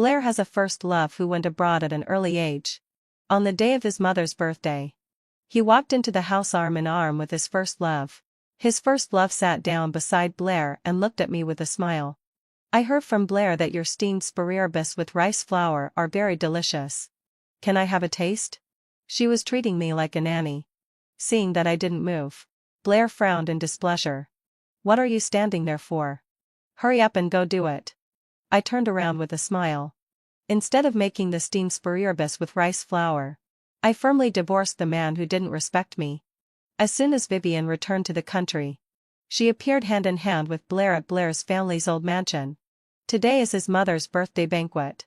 Blair has a first love who went abroad at an early age. On the day of his mother's birthday, he walked into the house arm in arm with his first love. His first love sat down beside Blair and looked at me with a smile. I heard from Blair that your steamed asparagus with rice flour are very delicious. Can I have a taste? She was treating me like a nanny. Seeing that I didn't move, Blair frowned in displeasure. What are you standing there for? Hurry up and go do it. I turned around with a smile. Instead of making the steamed asparagus with rice flour, I firmly divorced the man who didn't respect me. As soon as Vivian returned to the country, she appeared hand in hand with Blair at Blair's family's old mansion. Today is his mother's birthday banquet.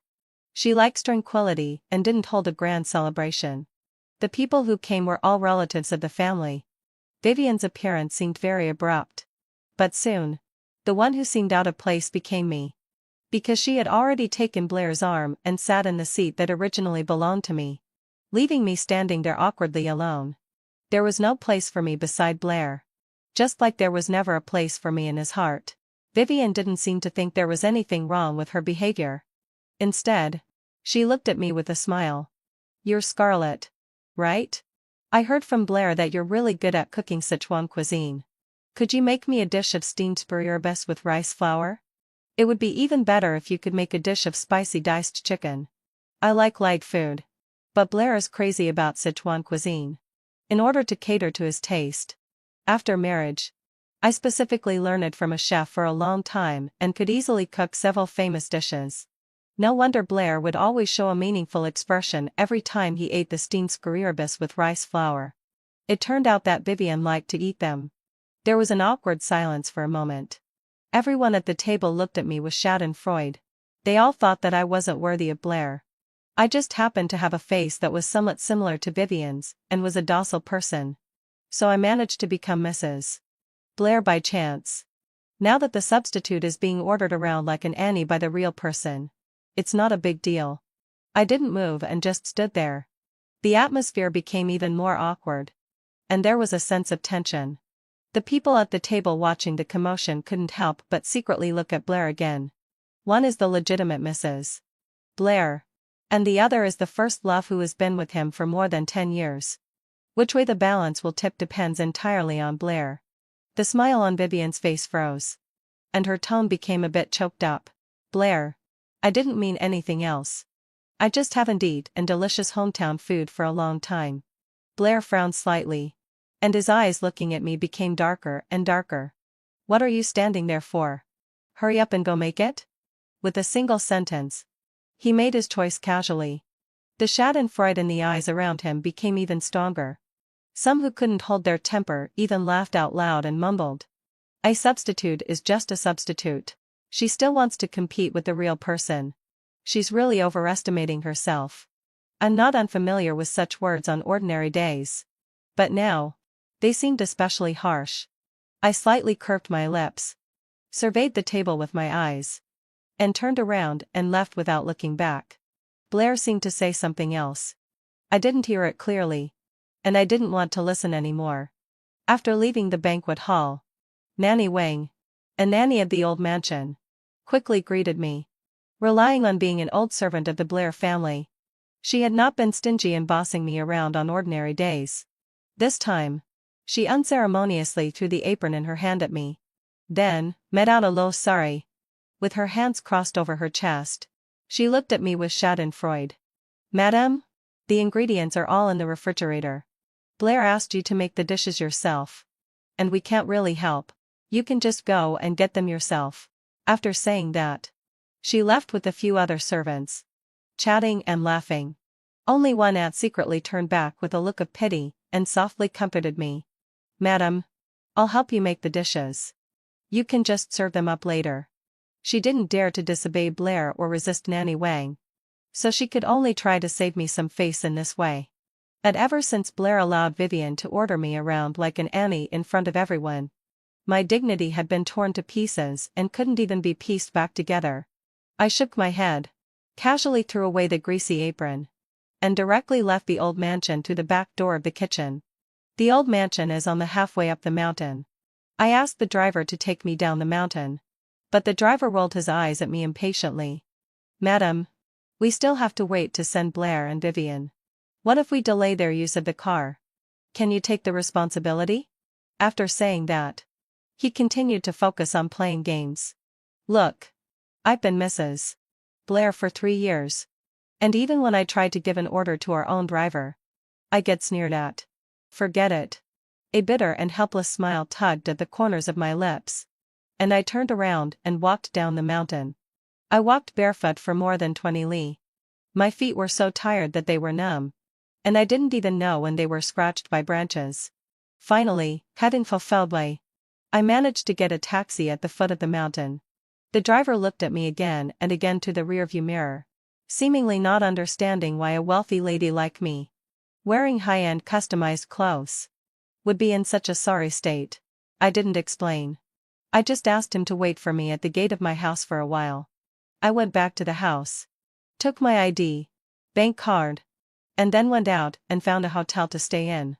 She likes tranquility and didn't hold a grand celebration. The people who came were all relatives of the family. Vivian's appearance seemed very abrupt. But soon, the one who seemed out of place became me. Because she had already taken Blair's arm and sat in the seat that originally belonged to me, leaving me standing there awkwardly alone. There was no place for me beside Blair. Just like there was never a place for me in his heart. Vivian didn't seem to think there was anything wrong with her behavior. Instead, she looked at me with a smile. You're Scarlett, right? I heard from Blair that you're really good at cooking Sichuan cuisine. Could you make me a dish of steamed asparagus with rice flour? It would be even better if you could make a dish of spicy diced chicken. I like light food. But Blair is crazy about Sichuan cuisine. In order to cater to his taste. After marriage, I specifically learned from a chef for a long time and could easily cook several famous dishes. No wonder Blair would always show a meaningful expression every time he ate the steamed asparagus with rice flour. It turned out that Vivian liked to eat them. There was an awkward silence for a moment. Everyone at the table looked at me with schadenfreude. They all thought that I wasn't worthy of Blair. I just happened to have a face that was somewhat similar to Vivian's and was a docile person. So I managed to become Mrs. Blair by chance. Now that the substitute is being ordered around like an Annie by the real person, it's not a big deal. I didn't move and just stood there. The atmosphere became even more awkward. And there was a sense of tension. The people at the table watching the commotion couldn't help but secretly look at Blair again. One is the legitimate Mrs. Blair. And the other is the first love who has been with him for more than 10 years. Which way the balance will tip depends entirely on Blair. The smile on Vivian's face froze. And her tone became a bit choked up. Blair. I didn't mean anything else. I just haven't eaten delicious hometown food for a long time. Blair frowned slightly. And his eyes looking at me became darker and darker. What are you standing there for? Hurry up and go make it? With a single sentence. He made his choice casually. The schadenfreude in the eyes around him became even stronger. Some who couldn't hold their temper even laughed out loud and mumbled. A substitute is just a substitute. She still wants to compete with the real person. She's really overestimating herself. I'm not unfamiliar with such words on ordinary days. But now, they seemed especially harsh. I slightly curved my lips, surveyed the table with my eyes, and turned around and left without looking back. Blair seemed to say something else. I didn't hear it clearly. And I didn't want to listen anymore. After leaving the banquet hall, Nanny Wang, a nanny of the old mansion, quickly greeted me. Relying on being an old servant of the Blair family, she had not been stingy in bossing me around on ordinary days. This time, she unceremoniously threw the apron in her hand at me. Then, met out a low sorry. With her hands crossed over her chest, she looked at me with schadenfreude. Madame? The ingredients are all in the refrigerator. Blair asked you to make the dishes yourself. And we can't really help. You can just go and get them yourself. After saying that, she left with a few other servants, chatting and laughing. Only one aunt secretly turned back with a look of pity and softly comforted me. Madam, I'll help you make the dishes. You can just serve them up later. She didn't dare to disobey Blair or resist Nanny Wang. So she could only try to save me some face in this way. And ever since Blair allowed Vivian to order me around like an Annie in front of everyone, my dignity had been torn to pieces and couldn't even be pieced back together. I shook my head, casually threw away the greasy apron, and directly left the old mansion to the back door of the kitchen. The old mansion is on the halfway up the mountain. I asked the driver to take me down the mountain, but the driver rolled his eyes at me impatiently. Madam, We still have to wait to send Blair and Vivian. What if we delay their use of the car? Can you take the responsibility? After saying that, he continued to focus on playing games. Look. I've been Mrs. Blair for 3 years. And even when I try to give an order to our own driver, I get sneered at. Forget it. A bitter and helpless smile tugged at the corners of my lips. And I turned around and walked down the mountain. I walked barefoot for more than 20 li. My feet were so tired that they were numb. And I didn't even know when they were scratched by branches. Finally, heading fulfilledly, I managed to get a taxi at the foot of the mountain. The driver looked at me again and again through the rearview mirror, seemingly not understanding why a wealthy lady like me, wearing high-end customized clothes, would be in such a sorry state. I didn't explain. I just asked him to wait for me at the gate of my house for a while. I went back to the house, took my ID, bank card, and then went out and found a hotel to stay in.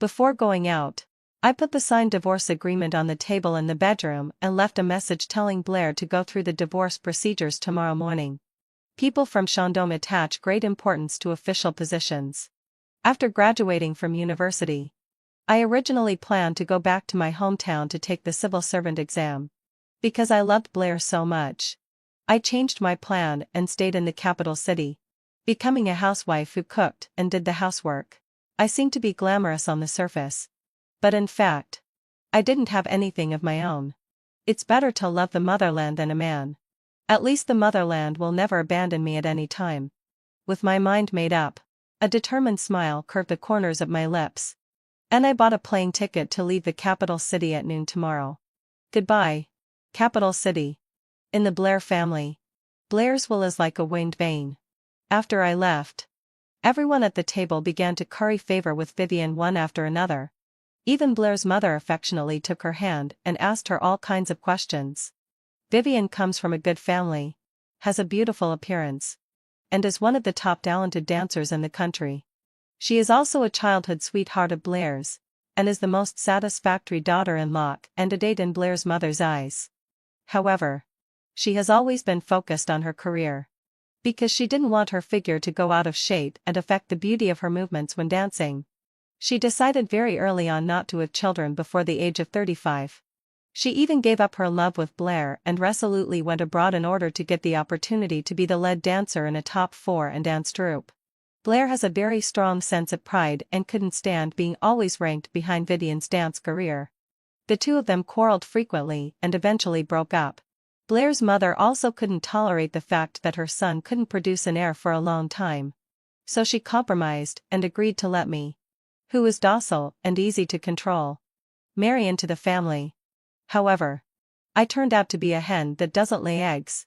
Before going out, I put the signed divorce agreement on the table in the bedroom and left a message telling Blair to go through the divorce procedures tomorrow morning. People from Shandong attach great importance to official positions. After graduating from university, I originally planned to go back to my hometown to take the civil servant exam. Because I loved Blair so much, I changed my plan and stayed in the capital city, becoming a housewife who cooked and did the housework. I seemed to be glamorous on the surface. But in fact, I didn't have anything of my own. It's better to love the motherland than a man. At least the motherland will never abandon me at any time. With my mind made up, a determined smile curved the corners of my lips. And I bought a plane ticket to leave the capital city at noon tomorrow. Goodbye, capital city. In the Blair family, Blair's will is like a winged vane. After I left, everyone at the table began to curry favor with Vivian one after another. Even Blair's mother affectionately took her hand and asked her all kinds of questions. Vivian comes from a good family, has a beautiful appearance, and is one of the top talented dancers in the country. She is also a childhood sweetheart of Blair's, and is the most satisfactory daughter-in-law and a date in Blair's mother's eyes. However, she has always been focused on her career. Because she didn't want her figure to go out of shape and affect the beauty of her movements when dancing, she decided very early on not to have children before the age of 35. She even gave up her love with Blair and resolutely went abroad in order to get the opportunity to be the lead dancer in a top 4 and dance troupe. Blair has a very strong sense of pride and couldn't stand being always ranked behind Vivian's dance career. The two of them quarreled frequently and eventually broke up. Blair's mother also couldn't tolerate the fact that her son couldn't produce an heir for a long time. So she compromised and agreed to let me, who was docile and easy to control, marry into the family. However, I turned out to be a hen that doesn't lay eggs.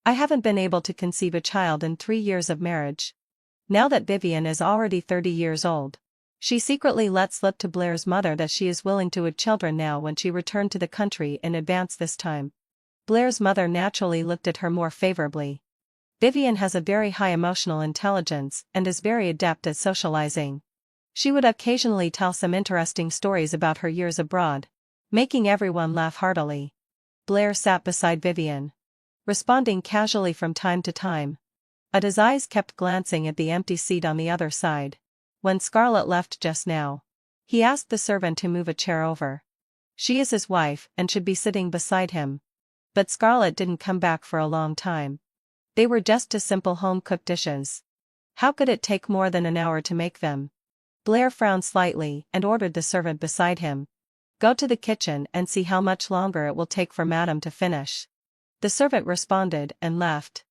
I haven't been able to conceive a child in 3 years of marriage. Now that Vivian is already 30 years old, she secretly let slip to Blair's mother that she is willing to have children now when she returned to the country in advance this time. Blair's mother naturally looked at her more favorably. Vivian has a very high emotional intelligence and is very adept at socializing. She would occasionally tell some interesting stories about her years abroad, making everyone laugh heartily. Blair sat beside Vivian, responding casually from time to time, but his eyes kept glancing at the empty seat on the other side. When Scarlett left just now, he asked the servant to move a chair over. She is his wife and should be sitting beside him. But Scarlett didn't come back for a long time. They were just 2 simple home-cooked dishes. How could it take more than an hour to make them? Blair frowned slightly and ordered the servant beside him. Go to the kitchen and see how much longer it will take for Madame to finish. The servant responded and left.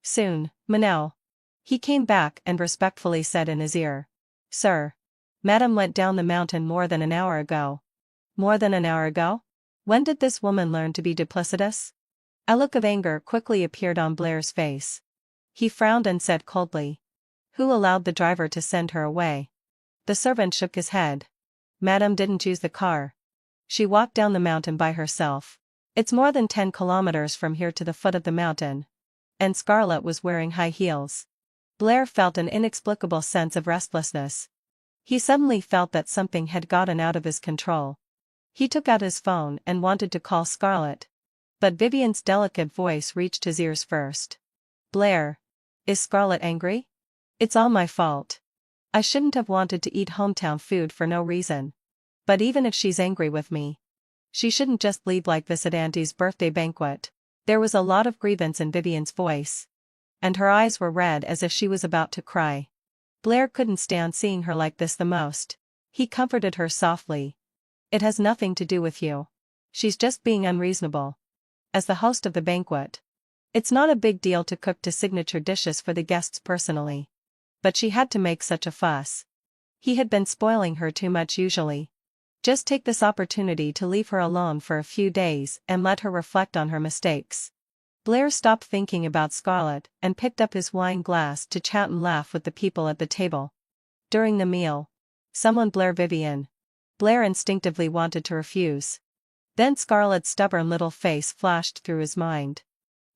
Soon, Manel. He came back and respectfully said in his ear, Sir, Madame went down the mountain more than an hour ago. More than an hour ago? When did this woman learn to be duplicitous? A look of anger quickly appeared on Blair's face. He frowned and said coldly, Who allowed the driver to send her away? The servant shook his head. Madame didn't use the car. She walked down the mountain by herself. It's more than 10 kilometers from here to the foot of the mountain. And Scarlett was wearing high heels. Blair felt an inexplicable sense of restlessness. He suddenly felt that something had gotten out of his control. He took out his phone and wanted to call Scarlett. But Vivian's delicate voice reached his ears first. Blair. Is Scarlett angry? It's all my fault. I shouldn't have wanted to eat hometown food for no reason. But even if she's angry with me, she shouldn't just leave like this at Auntie's birthday banquet. There was a lot of grievance in Vivian's voice. And her eyes were red as if she was about to cry. Blair couldn't stand seeing her like this the most. He comforted her softly. It has nothing to do with you. She's just being unreasonable. As the host of the banquet, it's not a big deal to cook to signature dishes for the guests personally. But she had to make such a fuss. He had been spoiling her too much usually. Just take this opportunity to leave her alone for a few days and let her reflect on her mistakes. Blair stopped thinking about Scarlett and picked up his wine glass to chat and laugh with the people at the table. During the meal, someone Vivian. Blair instinctively wanted to refuse. Then Scarlett's stubborn little face flashed through his mind.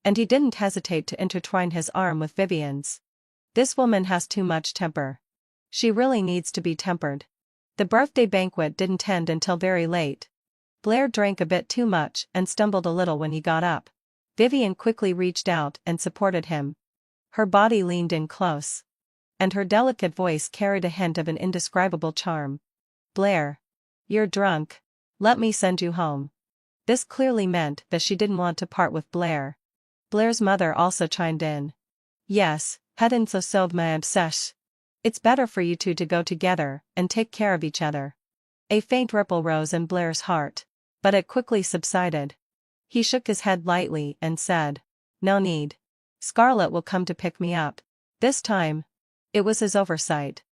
And he didn't hesitate to intertwine his arm with Vivian's. This woman has too much temper. She really needs to be tempered. The birthday banquet didn't end until very late. Blair drank a bit too much and stumbled a little when he got up. Vivian quickly reached out and supported him. Her body leaned in close. And her delicate voice carried a hint of an indescribable charm. Blair. You're drunk. Let me send you home. This clearly meant that she didn't want to part with Blair. Blair's mother also chimed in. Yes, hadn't so my obsession. It's better for you two to go together and take care of each other. A faint ripple rose in Blair's heart, but it quickly subsided. He shook his head lightly and said, No need. Scarlett will come to pick me up. This time, it was his oversight.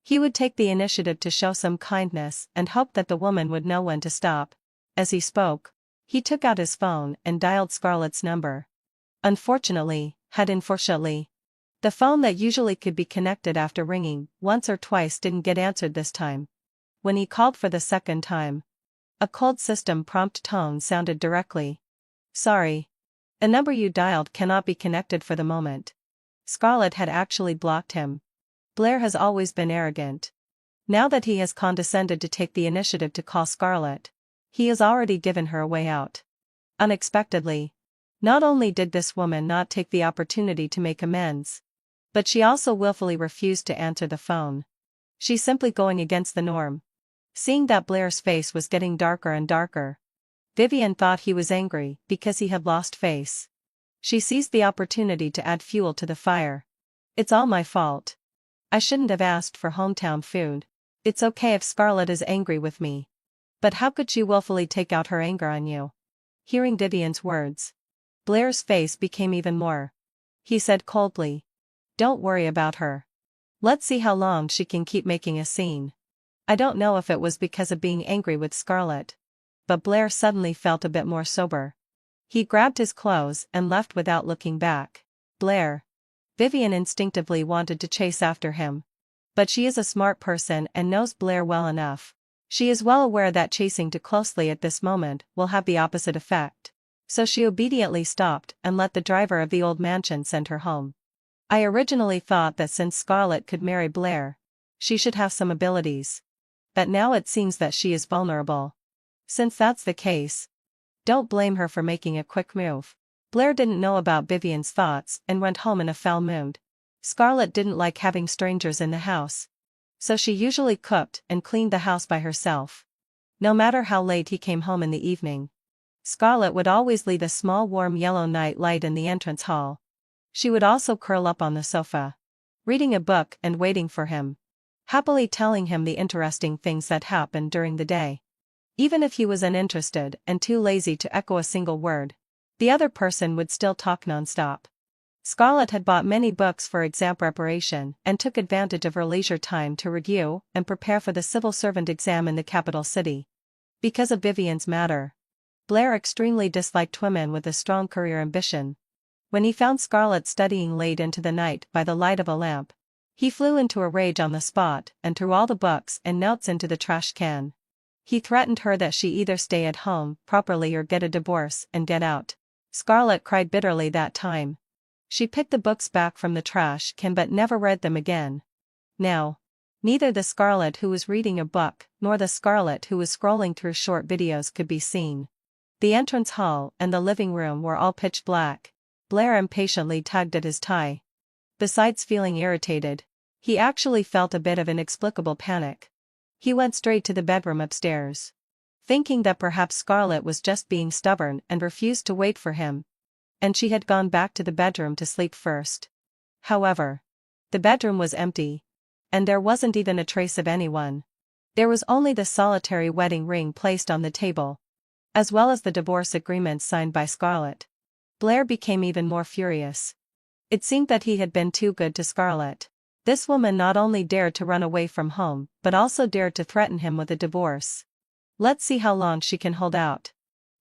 He would take the initiative to show some kindness and hope that the woman would know when to stop. As he spoke, he took out his phone and dialed Scarlett's number. Unfortunately, the phone that usually could be connected after ringing once or twice didn't get answered this time. When he called for the second time, a cold system prompt tone sounded directly. Sorry. A number you dialed cannot be connected for the moment. Scarlett had actually blocked him. Blair has always been arrogant. Now that he has condescended to take the initiative to call Scarlett, he has already given her a way out. Unexpectedly, not only did this woman not take the opportunity to make amends, but she also willfully refused to answer the phone. She's simply going against the norm. Seeing that Blair's face was getting darker and darker, Vivian thought he was angry because he had lost face. She seized the opportunity to add fuel to the fire. It's all my fault. I shouldn't have asked for hometown food. It's okay if Scarlett is angry with me. But how could she willfully take out her anger on you? Hearing Vivian's words, Blair's face became even more. He said coldly, Don't worry about her. Let's see how long she can keep making a scene. I don't know if it was because of being angry with Scarlett, but Blair suddenly felt a bit more sober. He grabbed his clothes and left without looking back. Blair. Vivian instinctively wanted to chase after him. But she is a smart person and knows Blair well enough. She is well aware that chasing too closely at this moment will have the opposite effect. So she obediently stopped and let the driver of the old mansion send her home. I originally thought that since Scarlett could marry Blair, she should have some abilities. But now it seems that she is vulnerable. Since that's the case, don't blame her for making a quick move. Blair didn't know about Vivian's thoughts and went home in a foul mood. Scarlett didn't like having strangers in the house, so she usually cooked and cleaned the house by herself. No matter how late he came home in the evening, Scarlett would always leave a small warm yellow night light in the entrance hall. She would also curl up on the sofa, reading a book and waiting for him, happily telling him the interesting things that happened during the day. Even if he was uninterested and too lazy to echo a single word, the other person would still talk nonstop. Scarlett had bought many books for exam preparation and took advantage of her leisure time to review and prepare for the civil servant exam in the capital city. Because of Vivian's matter, Blair extremely disliked women with a strong career ambition. When he found Scarlett studying late into the night by the light of a lamp, he flew into a rage on the spot and threw all the books and notes into the trash can. He threatened her that she either stay at home properly or get a divorce and get out. Scarlett cried bitterly that time. She picked the books back from the trash can but never read them again. Now, neither the Scarlett who was reading a book nor the Scarlett who was scrolling through short videos could be seen. The entrance hall and the living room were all pitch black. Blair impatiently tugged at his tie. Besides feeling irritated, he actually felt a bit of inexplicable panic. He went straight to the bedroom upstairs, thinking that perhaps Scarlett was just being stubborn and refused to wait for him, and she had gone back to the bedroom to sleep first. However, the bedroom was empty, and there wasn't even a trace of anyone. There was only the solitary wedding ring placed on the table, as well as the divorce agreement signed by Scarlett. Blair became even more furious. It seemed that he had been too good to Scarlett. This woman not only dared to run away from home but also dared to threaten him with a divorce. Let's see how long she can hold out.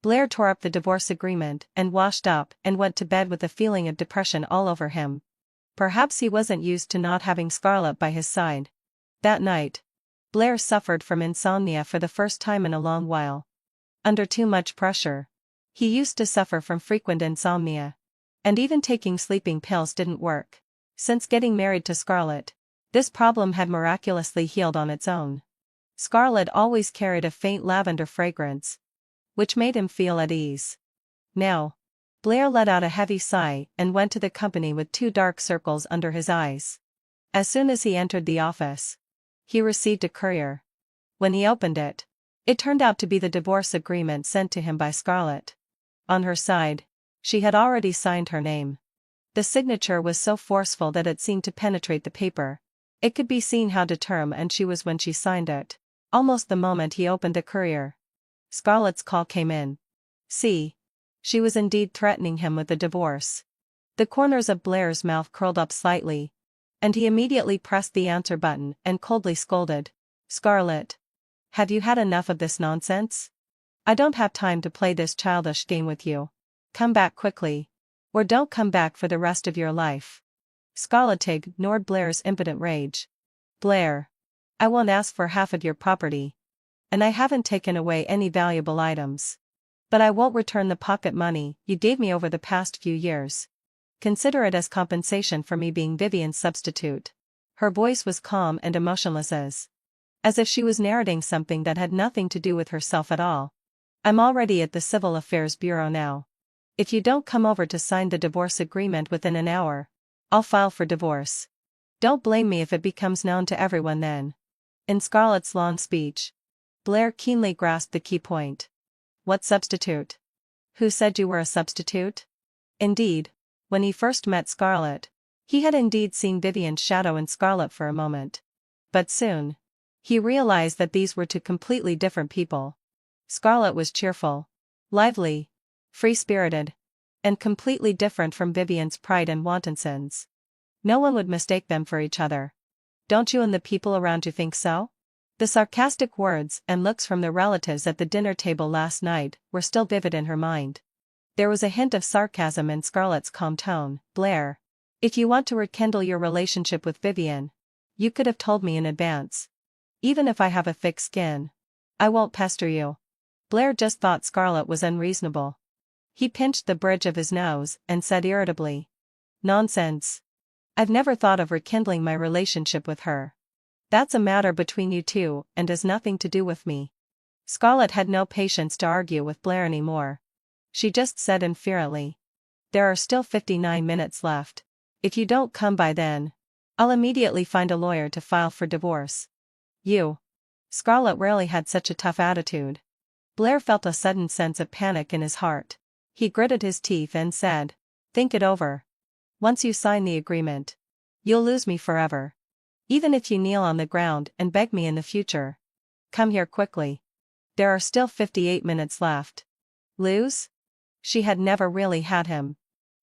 Blair tore up the divorce agreement and washed up and went to bed with a feeling of depression all over him. Perhaps he wasn't used to not having Scarlett by his side. That night, Blair suffered from insomnia for the first time in a long while. Under too much pressure. He used to suffer from frequent insomnia. And even taking sleeping pills didn't work. Since getting married to Scarlett, this problem had miraculously healed on its own. Scarlett always carried a faint lavender fragrance, which made him feel at ease. Now, Blair let out a heavy sigh and went to the company with 2 dark circles under his eyes. As soon as he entered the office, he received a courier. When he opened it, it turned out to be the divorce agreement sent to him by Scarlett. On her side, she had already signed her name. The signature was so forceful that it seemed to penetrate the paper. It could be seen how determined she was when she signed it. Almost the moment he opened the courier, Scarlett's call came in. See, she was indeed threatening him with a divorce. The corners of Blair's mouth curled up slightly, and he immediately pressed the answer button and coldly scolded, "Scarlett, have you had enough of this nonsense? I don't have time to play this childish game with you. Come back quickly. Or don't come back for the rest of your life." Scarlett ignored Blair's impotent rage. "Blair, I won't ask for half of your property. And I haven't taken away any valuable items. But I won't return the pocket money you gave me over the past few years. Consider it as compensation for me being Vivian's substitute." Her voice was calm and emotionless as if she was narrating something that had nothing to do with herself at all. "I'm already at the Civil Affairs Bureau now. If you don't come over to sign the divorce agreement within an hour, I'll file for divorce. Don't blame me if it becomes known to everyone then." In Scarlett's long speech, Blair keenly grasped the key point. What substitute? Who said you were a substitute? Indeed, when he first met Scarlett, he had indeed seen Vivian's shadow in Scarlett for a moment. But soon, he realized that these were 2 completely different people. Scarlett was cheerful, lively, free-spirited, and completely different from Vivian's pride and wanton sins. No one would mistake them for each other. Don't you and the people around you think so? The sarcastic words and looks from the relatives at the dinner table last night were still vivid in her mind. There was a hint of sarcasm in Scarlett's calm tone. "Blair, if you want to rekindle your relationship with Vivian, you could have told me in advance. Even if I have a thick skin, I won't pester you." Blair just thought Scarlett was unreasonable. He pinched the bridge of his nose and said irritably, "Nonsense. I've never thought of rekindling my relationship with her. That's a matter between you 2 and has nothing to do with me." Scarlett had no patience to argue with Blair anymore. She just said indifferently, "There are still 59 minutes left. If you don't come by then, I'll immediately find a lawyer to file for divorce." "You." Scarlett rarely had such a tough attitude. Blair felt a sudden sense of panic in his heart. He gritted his teeth and said, "Think it over. Once you sign the agreement, you'll lose me forever. Even if you kneel on the ground and beg me in the future. Come here quickly. There are still 58 minutes left." Lose? She had never really had him.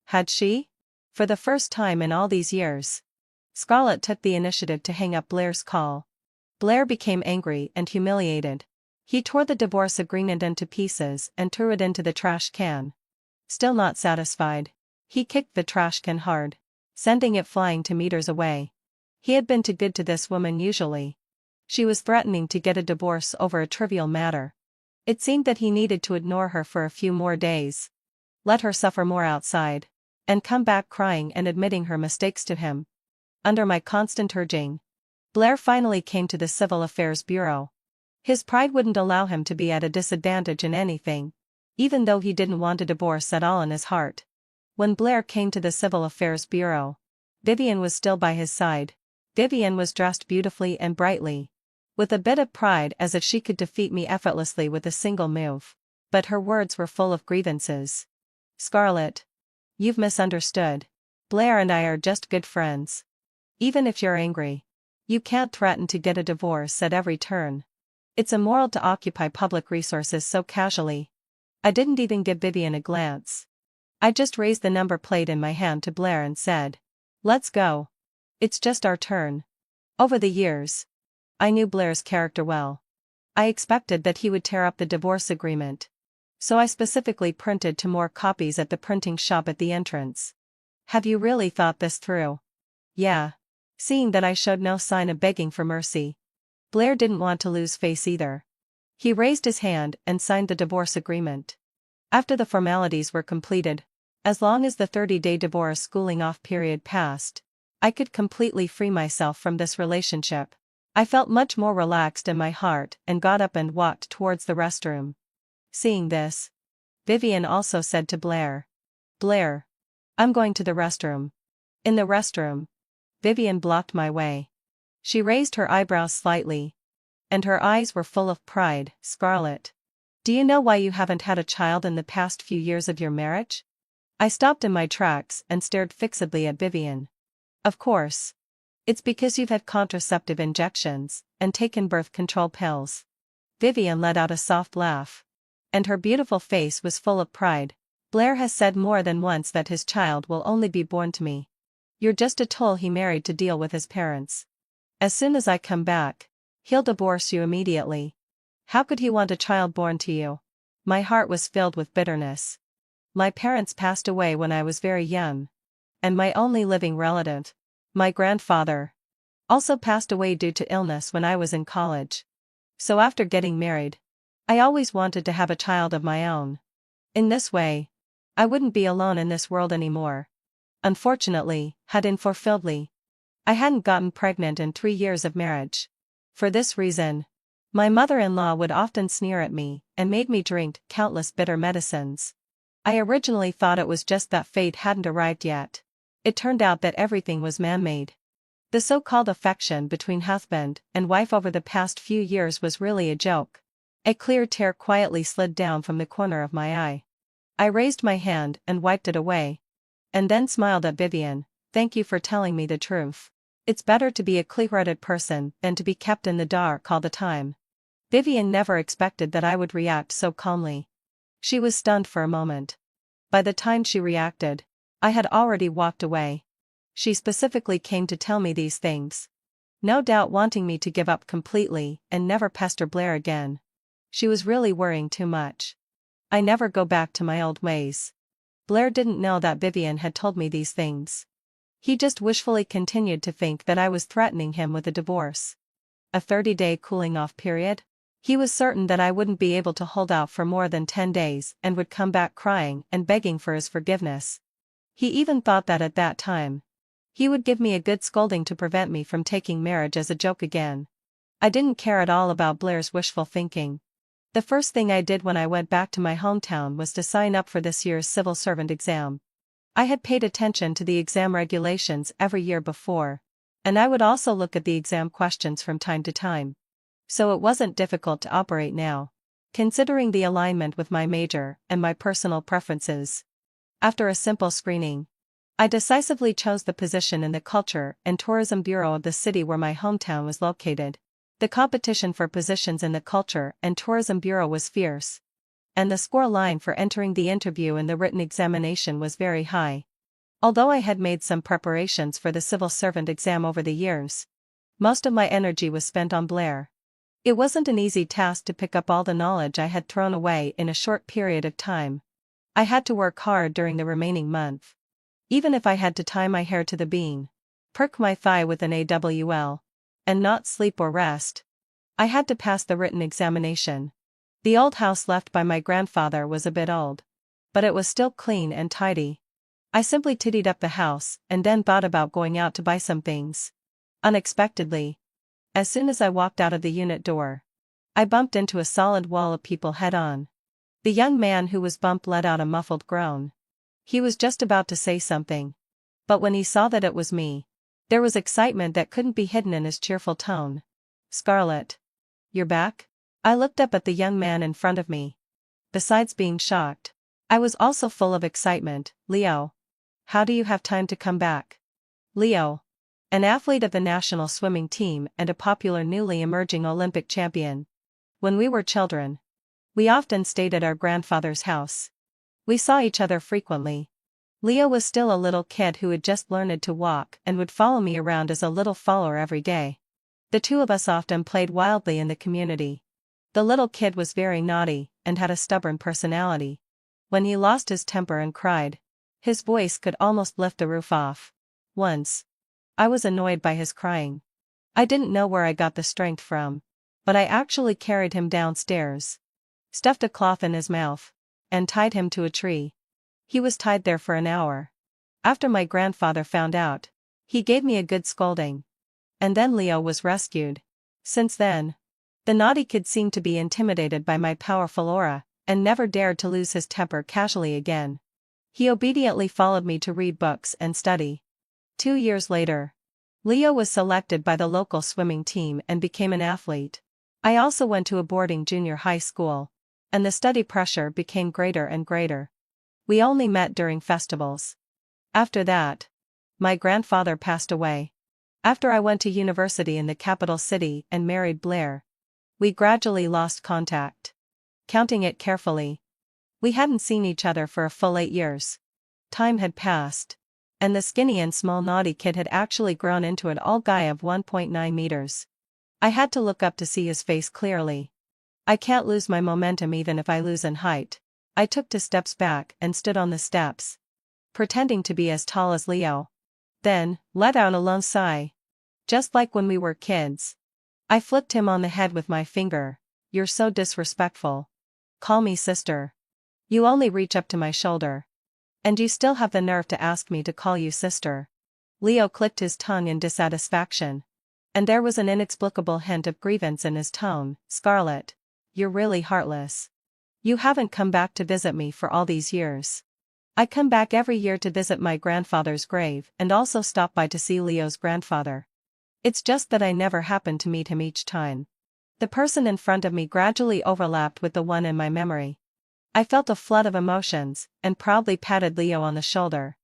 Had she? For the first time in all these years. Scarlett took the initiative to hang up Blair's call. Blair became angry and humiliated. He tore the divorce agreement into pieces and threw it into the trash can. Still not satisfied, he kicked the trash can hard, sending it flying to meters away. He had been too good to this woman usually. She was threatening to get a divorce over a trivial matter. It seemed that he needed to ignore her for a few more days. Let her suffer more outside. And come back crying and admitting her mistakes to him. Under my constant urging, Blair finally came to the Civil Affairs Bureau. His pride wouldn't allow him to be at a disadvantage in anything, even though he didn't want a divorce at all in his heart. When Blair came to the Civil Affairs Bureau, Vivian was still by his side. Vivian was dressed beautifully and brightly, with a bit of pride as if she could defeat me effortlessly with a single move. But her words were full of grievances. Scarlett. You've misunderstood. Blair and I are just good friends. Even if you're angry, you can't threaten to get a divorce at every turn. It's immoral to occupy public resources so casually. I didn't even give Vivian a glance. I just raised the number plate in my hand to Blair and said, "Let's go. It's just our turn." Over the years, I knew Blair's character well. I expected that he would tear up the divorce agreement. So I specifically printed 2 more copies at the printing shop at the entrance. Have you really thought this through? Yeah. Seeing that I showed no sign of begging for mercy, Blair didn't want to lose face either. He raised his hand and signed the divorce agreement. After the formalities were completed, as long as the 30-day divorce schooling-off period passed, I could completely free myself from this relationship. I felt much more relaxed in my heart and got up and walked towards the restroom. Seeing this, Vivian also said to Blair, "Blair, I'm going to the restroom." In the restroom, Vivian blocked my way. She raised her eyebrows slightly, and her eyes were full of pride. "Scarlett, do you know why you haven't had a child in the past few years of your marriage?" I stopped in my tracks and stared fixedly at Vivian. "Of course. It's because you've had contraceptive injections and taken birth control pills." Vivian let out a soft laugh, and her beautiful face was full of pride. "Blair has said more than once that his child will only be born to me. You're just a tool he married to deal with his parents. As soon as I come back, he'll divorce you immediately. How could he want a child born to you?" My heart was filled with bitterness. My parents passed away when I was very young. And my only living relative, my grandfather, also passed away due to illness when I was in college. So after getting married, I always wanted to have a child of my own. In this way, I wouldn't be alone in this world anymore. Unfortunately, I hadn't gotten pregnant in 3 years of marriage. For this reason, my mother-in-law would often sneer at me and made me drink countless bitter medicines. I originally thought it was just that fate hadn't arrived yet. It turned out that everything was man-made. The so-called affection between husband and wife over the past few years was really a joke. A clear tear quietly slid down from the corner of my eye. I raised my hand and wiped it away. And then smiled at Vivian. "Thank you for telling me the truth. It's better to be a clear-headed person than to be kept in the dark all the time." Vivian never expected that I would react so calmly. She was stunned for a moment. By the time she reacted, I had already walked away. She specifically came to tell me these things, no doubt wanting me to give up completely and never pester Blair again. She was really worrying too much. I never go back to my old ways. Blair didn't know that Vivian had told me these things. He just wishfully continued to think that I was threatening him with a divorce. A 30-day cooling-off period? He was certain that I wouldn't be able to hold out for more than 10 days and would come back crying and begging for his forgiveness. He even thought that at that time, he would give me a good scolding to prevent me from taking marriage as a joke again. I didn't care at all about Blair's wishful thinking. The first thing I did when I went back to my hometown was to sign up for this year's civil servant exam. I had paid attention to the exam regulations every year before, and I would also look at the exam questions from time to time. So it wasn't difficult to operate now, considering the alignment with my major and my personal preferences. After a simple screening, I decisively chose the position in the Culture and Tourism Bureau of the city where my hometown was located. The competition for positions in the Culture and Tourism Bureau was fierce, and the score line for entering the interview and the written examination was very high. Although I had made some preparations for the civil servant exam over the years, most of my energy was spent on Blair. It wasn't an easy task to pick up all the knowledge I had thrown away in a short period of time. I had to work hard during the remaining month. Even if I had to tie my hair to the bean, perk my thigh with an AWL, and not sleep or rest, I had to pass the written examination. The old house left by my grandfather was a bit old, but it was still clean and tidy. I simply tidied up the house and then thought about going out to buy some things. Unexpectedly, as soon as I walked out of the unit door, I bumped into a solid wall of people head-on. The young man who was bumped let out a muffled groan. He was just about to say something, But when he saw that it was me, there was excitement that couldn't be hidden in his cheerful tone. "Scarlett, you're back?" I looked up at the young man in front of me. Besides being shocked, I was also full of excitement. "Leo, how do you have time to come back?" Leo, an athlete of the national swimming team and a popular newly emerging Olympic champion. When we were children, we often stayed at our grandfather's house. We saw each other frequently. Leo was still a little kid who had just learned to walk and would follow me around as a little follower every day. The two of us often played wildly in the community. The little kid was very naughty and had a stubborn personality. When he lost his temper and cried, his voice could almost lift the roof off. Once, I was annoyed by his crying. I didn't know where I got the strength from, but I actually carried him downstairs, stuffed a cloth in his mouth, and tied him to a tree. He was tied there for an hour. After my grandfather found out, he gave me a good scolding. And then Leo was rescued. Since then, the naughty kid seemed to be intimidated by my powerful aura, and never dared to lose his temper casually again. He obediently followed me to read books and study. 2 years later, Leo was selected by the local swimming team and became an athlete. I also went to a boarding junior high school, and the study pressure became greater and greater. We only met during festivals. After that, my grandfather passed away. After I went to university in the capital city and married Blair, we gradually lost contact. Counting it carefully, we hadn't seen each other for a full 8 years. Time had passed, and the skinny and small naughty kid had actually grown into an all guy of 1.9 meters. I had to look up to see his face clearly. I can't lose my momentum even if I lose in height. I took 2 steps back and stood on the steps, pretending to be as tall as Leo. Then, let out a lone sigh. Just like when we were kids. I flicked him on the head with my finger. "You're so disrespectful. Call me sister. You only reach up to my shoulder. And you still have the nerve to ask me to call you sister." Leo clicked his tongue in dissatisfaction. And there was an inexplicable hint of grievance in his tone. "Scarlett, you're really heartless. You haven't come back to visit me for all these years." "I come back every year to visit my grandfather's grave and also stop by to see Leo's grandfather. It's just that I never happen to meet him each time." The person in front of me gradually overlapped with the one in my memory. I felt a flood of emotions, and proudly patted Leo on the shoulder.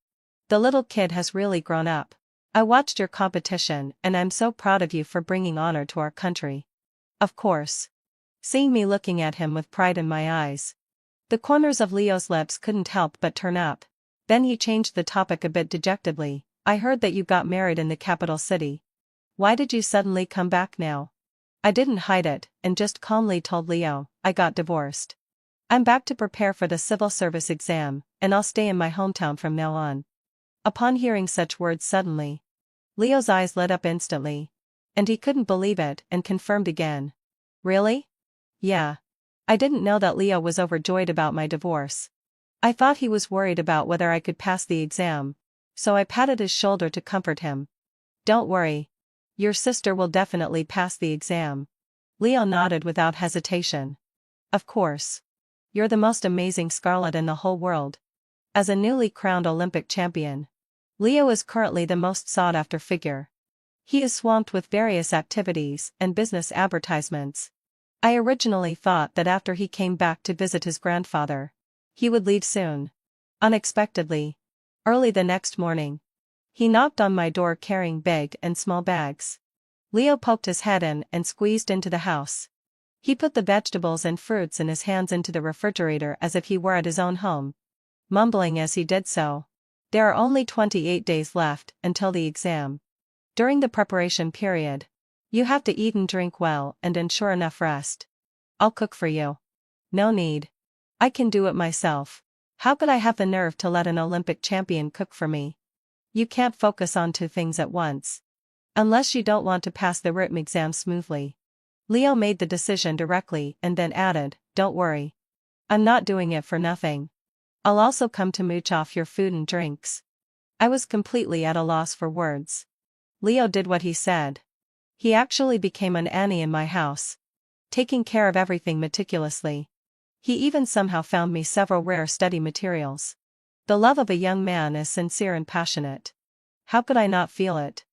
"The little kid has really grown up. I watched your competition and I'm so proud of you for bringing honor to our country." Of course. Seeing me looking at him with pride in my eyes, the corners of Leo's lips couldn't help but turn up. Then he changed the topic a bit dejectedly. "I heard that you got married in the capital city. Why did you suddenly come back now?" I didn't hide it, and just calmly told Leo, "I got divorced. I'm back to prepare for the civil service exam, and I'll stay in my hometown from now on." Upon hearing such words suddenly, Leo's eyes lit up instantly. And he couldn't believe it and confirmed again. "Really?" "Yeah." I didn't know that Leo was overjoyed about my divorce. I thought he was worried about whether I could pass the exam, so I patted his shoulder to comfort him. "Don't worry. Your sister will definitely pass the exam." Leo nodded without hesitation. "Of course. You're the most amazing Scarlett in the whole world." As a newly crowned Olympic champion, Leo is currently the most sought-after figure. He is swamped with various activities and business advertisements. I originally thought that after he came back to visit his grandfather, he would leave soon. Unexpectedly, early the next morning, he knocked on my door carrying big and small bags. Leo poked his head in and squeezed into the house. He put the vegetables and fruits in his hands into the refrigerator as if he were at his own home, mumbling as he did so, "There are only 28 days left until the exam. During the preparation period, you have to eat and drink well and ensure enough rest. I'll cook for you." "No need. I can do it myself." How could I have the nerve to let an Olympic champion cook for me? You can't focus on 2 things at once. Unless you don't want to pass the written exam smoothly. Leo made the decision directly and then added, "Don't worry. I'm not doing it for nothing. I'll also come to mooch off your food and drinks." I was completely at a loss for words. Leo did what he said. He actually became an Annie in my house, taking care of everything meticulously. He even somehow found me several rare study materials. The love of a young man is sincere and passionate. How could I not feel it?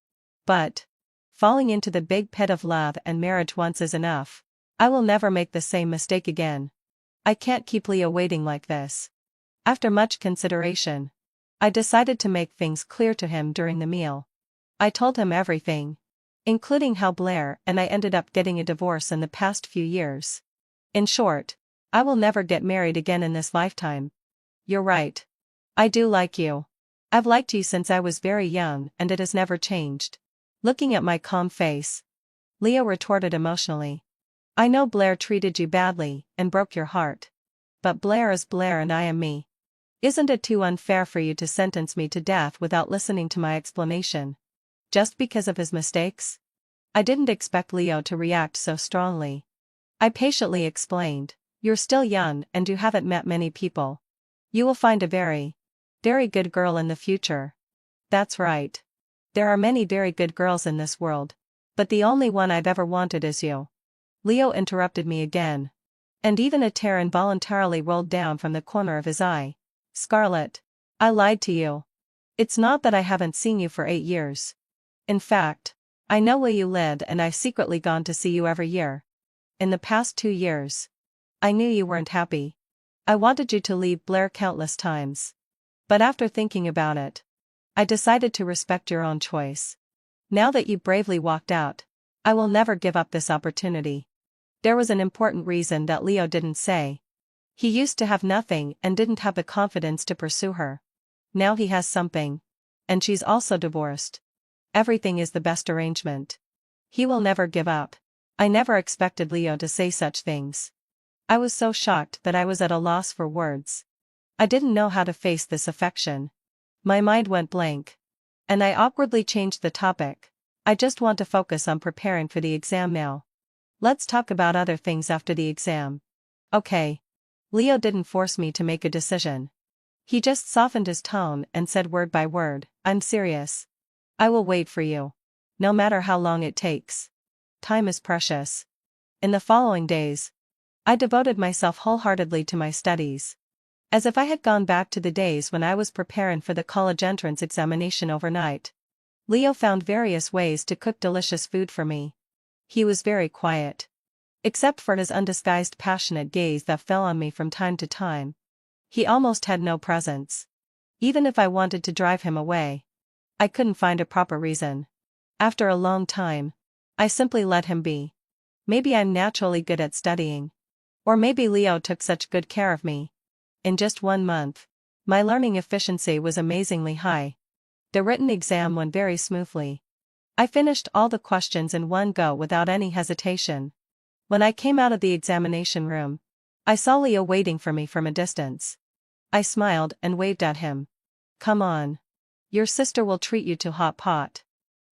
But falling into the big pit of love and marriage once is enough. I will never make the same mistake again. I can't keep Leo waiting like this. After much consideration, I decided to make things clear to him during the meal. I told him everything, including how Blair and I ended up getting a divorce in the past few years. In short, I will never get married again in this lifetime. You're right. I do like you. I've liked you since I was very young and it has never changed. Looking at my calm face, Leo retorted emotionally. I know Blair treated you badly and broke your heart. But Blair is Blair and I am me. Isn't it too unfair for you to sentence me to death without listening to my explanation? Just because of his mistakes? I didn't expect Leo to react so strongly. I patiently explained, you're still young and you haven't met many people. You will find a very, very good girl in the future. That's right. There are many very good girls in this world. But the only one I've ever wanted is you. Leo interrupted me again. And even a tear involuntarily rolled down from the corner of his eye. Scarlett, I lied to you. It's not that I haven't seen you for 8 years. In fact, I know where you live and I've secretly gone to see you every year. In the past 2 years. I knew you weren't happy. I wanted you to leave Blair countless times. But after thinking about it, I decided to respect your own choice. Now that you bravely walked out, I will never give up this opportunity. There was an important reason that Leo didn't say. He used to have nothing and didn't have the confidence to pursue her. Now he has something. And she's also divorced. Everything is the best arrangement. He will never give up. I never expected Leo to say such things. I was so shocked that I was at a loss for words. I didn't know how to face this affection. My mind went blank. And I awkwardly changed the topic. I just want to focus on preparing for the exam now. Let's talk about other things after the exam. Okay. Leo didn't force me to make a decision. He just softened his tone and said word by word, I'm serious. I will wait for you. No matter how long it takes. Time is precious. In the following days, I devoted myself wholeheartedly to my studies. As if I had gone back to the days when I was preparing for the college entrance examination overnight. Leo found various ways to cook delicious food for me. He was very quiet. Except for his undisguised passionate gaze that fell on me from time to time. He almost had no presence. Even if I wanted to drive him away, I couldn't find a proper reason. After a long time, I simply let him be. Maybe I'm naturally good at studying. Or maybe Leo took such good care of me. In just 1 month, my learning efficiency was amazingly high. The written exam went very smoothly. I finished all the questions in one go without any hesitation. When I came out of the examination room, I saw Leo waiting for me from a distance. I smiled and waved at him. Come on. Your sister will treat you to hot pot.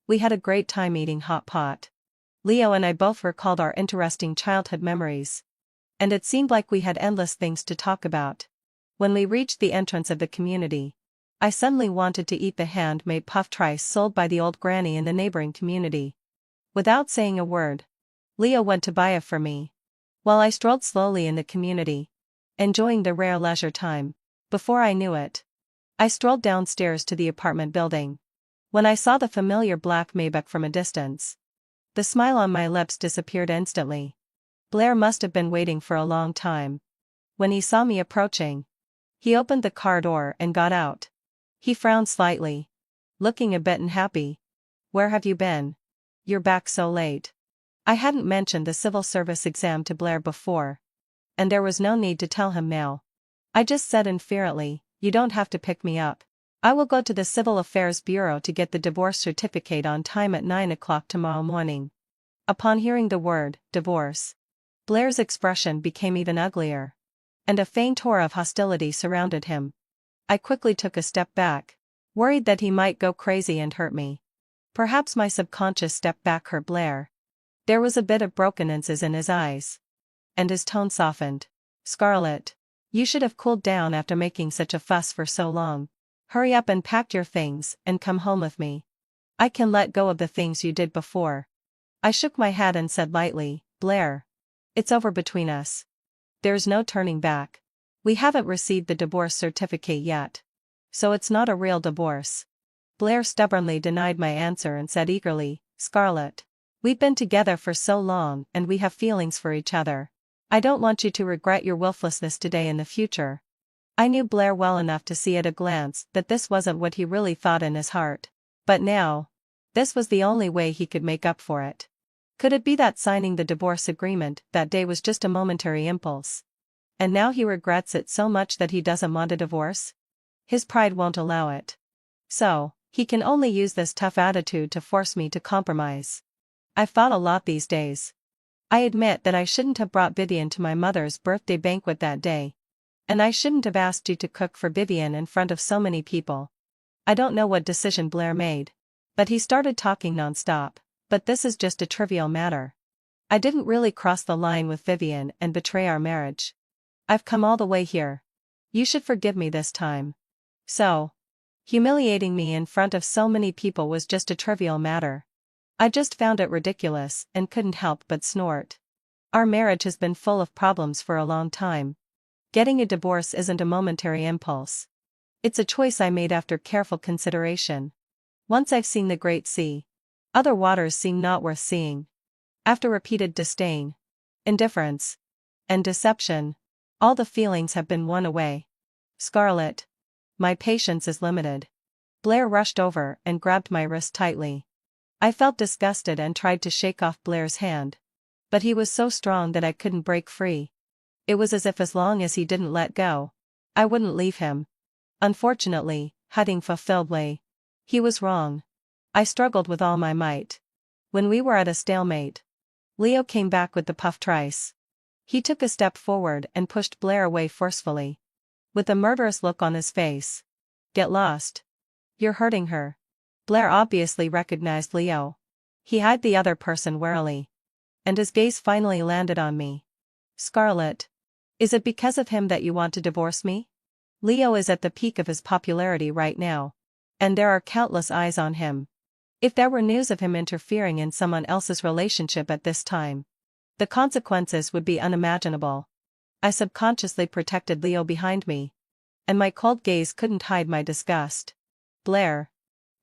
We had a great time eating hot pot. Leo and I both recalled our interesting childhood memories. And it seemed like we had endless things to talk about. When we reached the entrance of the community, I suddenly wanted to eat the handmade puffed rice sold by the old granny in the neighboring community. Without saying a word, Leo went to buy it for me. While I strolled slowly in the community, enjoying the rare leisure time, before I knew it, I strolled downstairs to the apartment building. When I saw the familiar black Maybach from a distance, the smile on my lips disappeared instantly. Blair must have been waiting for a long time. When he saw me approaching, he opened the car door and got out. He frowned slightly, looking a bit unhappy. Where have you been? You're back so late. I hadn't mentioned the civil service exam to Blair before. And there was no need to tell him now. I just said inferiorly, you don't have to pick me up. I will go to the Civil Affairs Bureau to get the divorce certificate on time at 9 o'clock tomorrow morning. Upon hearing the word, divorce, Blair's expression became even uglier. And a faint aura of hostility surrounded him. I quickly took a step back, worried that he might go crazy and hurt me. Perhaps my subconscious step back hurt Blair. There was a bit of brokenness in his eyes. And his tone softened. Scarlett, you should have cooled down after making such a fuss for so long. Hurry up and pack your things and come home with me. I can let go of the things you did before. I shook my head and said lightly, Blair. It's over between us. There's no turning back. We haven't received the divorce certificate yet. So it's not a real divorce. Blair stubbornly denied my answer and said eagerly, "Scarlett. We've been together for so long and we have feelings for each other. I don't want you to regret your willfulness today in the future." I knew Blair well enough to see at a glance that this wasn't what he really thought in his heart. But now, this was the only way he could make up for it. Could it be that signing the divorce agreement that day was just a momentary impulse? And now he regrets it so much that he doesn't want a divorce? His pride won't allow it. So, he can only use this tough attitude to force me to compromise. I've thought a lot these days. I admit that I shouldn't have brought Vivian to my mother's birthday banquet that day. And I shouldn't have asked you to cook for Vivian in front of so many people. I don't know what decision Blair made. But he started talking non-stop. But this is just a trivial matter. I didn't really cross the line with Vivian and betray our marriage. I've come all the way here. You should forgive me this time. So, humiliating me in front of so many people was just a trivial matter. I just found it ridiculous and couldn't help but snort. Our marriage has been full of problems for a long time. Getting a divorce isn't a momentary impulse. It's a choice I made after careful consideration. Once I've seen the great sea, other waters seem not worth seeing. After repeated disdain, indifference, and deception, all the feelings have been won away. Scarlett. My patience is limited. Blair rushed over and grabbed my wrist tightly. I felt disgusted and tried to shake off Blair's hand. But he was so strong that I couldn't break free. It was as if as long as he didn't let go, I wouldn't leave him. Unfortunately, Hutting fulfilledly. He was wrong. I struggled with all my might. When we were at a stalemate, Leo came back with the puffed rice. He took a step forward and pushed Blair away forcefully. With a murderous look on his face. "Get lost. You're hurting her." Blair obviously recognized Leo. He eyed the other person warily. And his gaze finally landed on me. "Scarlett. Is it because of him that you want to divorce me?" Leo is at the peak of his popularity right now. And there are countless eyes on him. If there were news of him interfering in someone else's relationship at this time, the consequences would be unimaginable. I subconsciously protected Leo behind me. And my cold gaze couldn't hide my disgust. "Blair.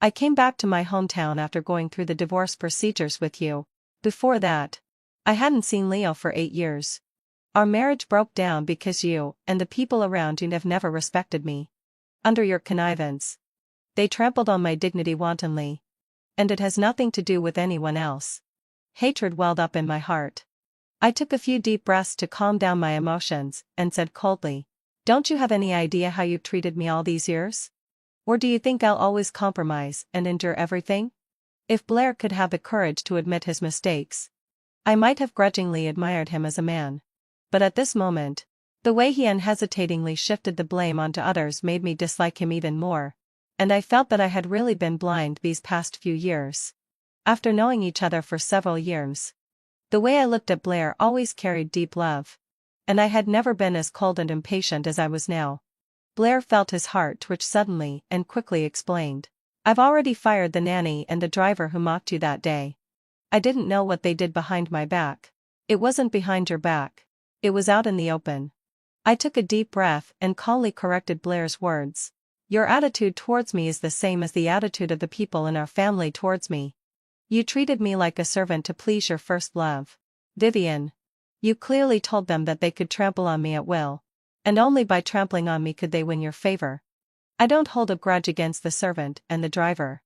I came back to my hometown after going through the divorce procedures with you. Before that, I hadn't seen Leo for 8 years. Our marriage broke down because you and the people around you have never respected me. Under your connivance, they trampled on my dignity wantonly. And it has nothing to do with anyone else." Hatred welled up in my heart. I took a few deep breaths to calm down my emotions and said coldly, "Don't you have any idea how you've treated me all these years? Or do you think I'll always compromise and endure everything?" If Blair could have the courage to admit his mistakes, I might have grudgingly admired him as a man. But at this moment, the way he unhesitatingly shifted the blame onto others made me dislike him even more. And I felt that I had really been blind these past few years. After knowing each other for several years, the way I looked at Blair always carried deep love. And I had never been as cold and impatient as I was now. Blair felt his heart twitch suddenly and quickly explained, "I've already fired the nanny and the driver who mocked you that day. I didn't know what they did behind my back." "It wasn't behind your back. It was out in the open." I took a deep breath and calmly corrected Blair's words. "Your attitude towards me is the same as the attitude of the people in our family towards me. You treated me like a servant to please your first love, Vivian. You clearly told them that they could trample on me at will. And only by trampling on me could they win your favor. I don't hold a grudge against the servant and the driver.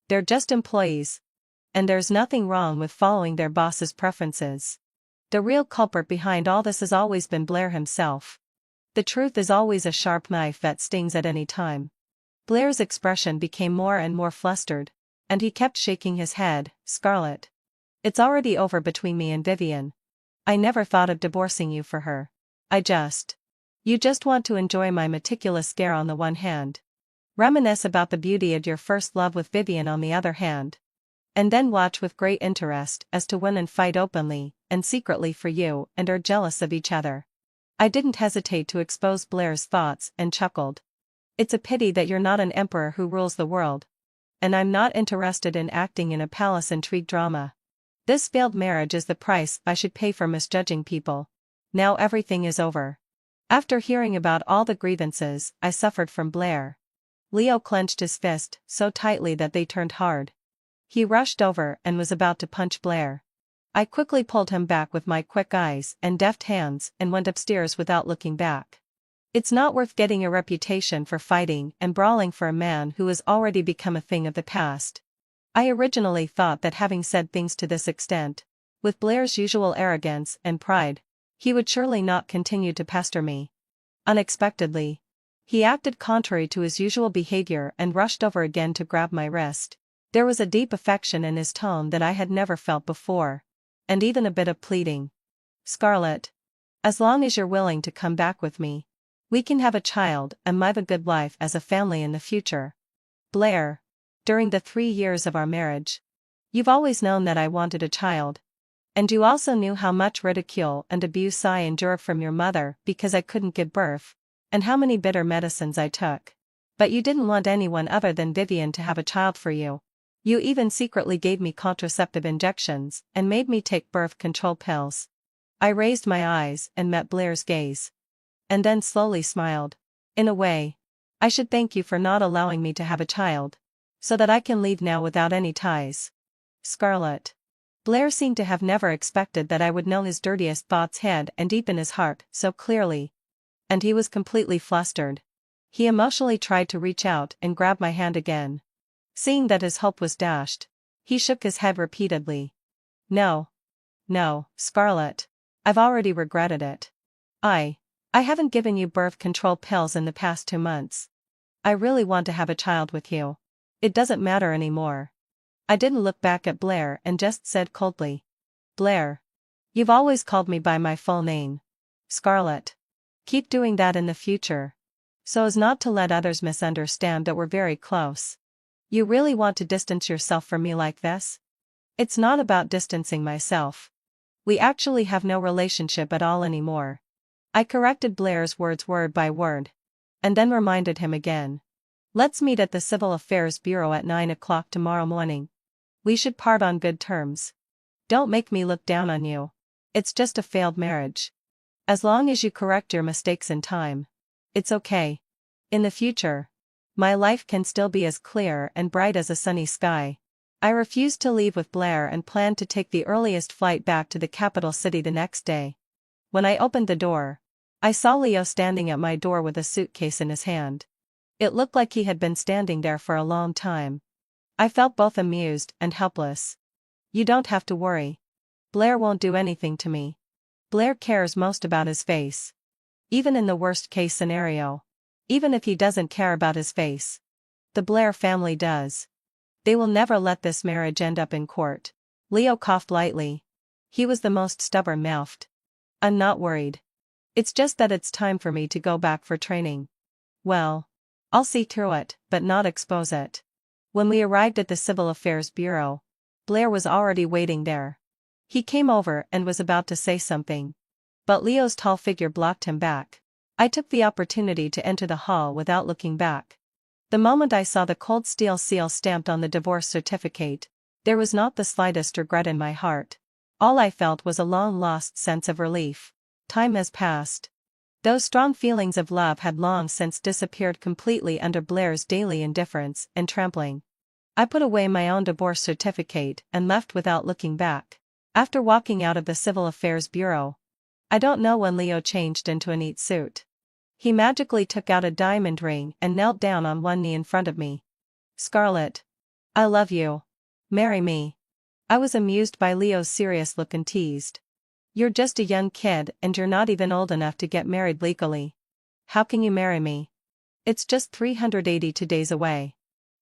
They're just employees. And there's nothing wrong with following their boss's preferences. The real culprit behind all this has always been Blair himself. The truth is always a sharp knife that stings at any time." Blair's expression became more and more flustered, and he kept shaking his head. "Scarlett. It's already over between me and Vivian. I never thought of divorcing you for her. You just want to enjoy my meticulous care on the one hand. Reminisce about the beauty of your first love with Vivian on the other hand. And then watch with great interest as to win and fight openly and secretly for you and are jealous of each other." I didn't hesitate to expose Blair's thoughts and chuckled. "It's a pity that you're not an emperor who rules the world. And I'm not interested in acting in a palace intrigue drama. This failed marriage is the price I should pay for misjudging people. Now everything is over." After hearing about all the grievances I suffered from Blair, Leo clenched his fist so tightly that they turned hard. He rushed over and was about to punch Blair. I quickly pulled him back with my quick eyes and deft hands and went upstairs without looking back. It's not worth getting a reputation for fighting and brawling for a man who has already become a thing of the past. I originally thought that having said things to this extent, with Blair's usual arrogance and pride, he would surely not continue to pester me. Unexpectedly, he acted contrary to his usual behavior and rushed over again to grab my wrist. There was a deep affection in his tone that I had never felt before, and even a bit of pleading. "Scarlett, as long as you're willing to come back with me, we can have a child and live a good life as a family in the future. Blair, during the 3 years of our marriage, you've always known that I wanted a child. And you also knew how much ridicule and abuse I endured from your mother because I couldn't give birth, and how many bitter medicines I took. But you didn't want anyone other than Vivian to have a child for you. You even secretly gave me contraceptive injections and made me take birth control pills." I raised my eyes and met Blair's gaze. And then slowly smiled. "In a way, I should thank you for not allowing me to have a child, so that I can leave now without any ties." "Scarlett." Blair seemed to have never expected that I would know his dirtiest thoughts head and deep in his heart so clearly. And he was completely flustered. He emotionally tried to reach out and grab my hand again. Seeing that his hope was dashed, he shook his head repeatedly. "No. No, Scarlett. I've already regretted it. I haven't given you birth control pills in the past 2 months. I really want to have a child with you. It doesn't matter anymore." I didn't look back at Blair and just said coldly, "Blair. You've always called me by my full name. Scarlett. Keep doing that in the future, so as not to let others misunderstand that we're very close. You really want to distance yourself from me like this?" "It's not about distancing myself. We actually have no relationship at all anymore." I corrected Blair's words word by word, and then reminded him again. "Let's meet at the Civil Affairs Bureau at 9 o'clock tomorrow morning. We should part on good terms. Don't make me look down on you. It's just a failed marriage. As long as you correct your mistakes in time, it's okay. In the future, my life can still be as clear and bright as a sunny sky." I refused to leave with Blair and planned to take the earliest flight back to the capital city the next day. When I opened the door, I saw Leo standing at my door with a suitcase in his hand. It looked like he had been standing there for a long time. I felt both amused and helpless. "You don't have to worry. Blair won't do anything to me. Blair cares most about his face. Even in the worst-case scenario. Even if he doesn't care about his face, the Blair family does. They will never let this marriage end up in court." Leo coughed lightly. He was the most stubborn-mouthed. "I'm not worried. It's just that it's time for me to go back for training. Well, I'll see through it, but not expose it." When we arrived at the Civil Affairs Bureau, Blair was already waiting there. He came over and was about to say something, but Leo's tall figure blocked him back. I took the opportunity to enter the hall without looking back. The moment I saw the cold steel seal stamped on the divorce certificate, there was not the slightest regret in my heart. All I felt was a long-lost sense of relief. Time has passed. Those strong feelings of love had long since disappeared completely under Blair's daily indifference and trampling. I put away my own divorce certificate and left without looking back. After walking out of the Civil Affairs Bureau, I don't know when Leo changed into a neat suit. He magically took out a diamond ring and knelt down on one knee in front of me. "Scarlett. I love you. Marry me." I was amused by Leo's serious look and teased. "You're just a young kid and you're not even old enough to get married legally. How can you marry me? It's just 382 days away.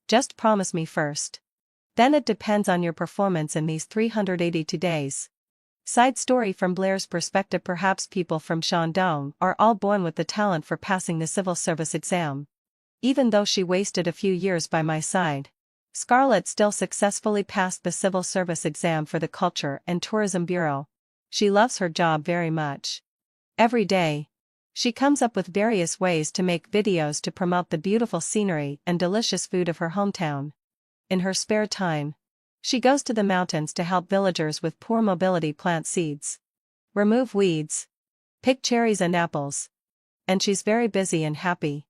Just promise me first. Then it depends on your performance in these 382 days. Side story from Blair's perspective: perhaps people from Shandong are all born with the talent for passing the civil service exam. Even though she wasted a few years by my side, Scarlett still successfully passed the civil service exam for the Culture and Tourism Bureau. She loves her job very much. Every day, she comes up with various ways to make videos to promote the beautiful scenery and delicious food of her hometown. In her spare time, she goes to the mountains to help villagers with poor mobility plant seeds, remove weeds, pick cherries and apples. And she's very busy and happy.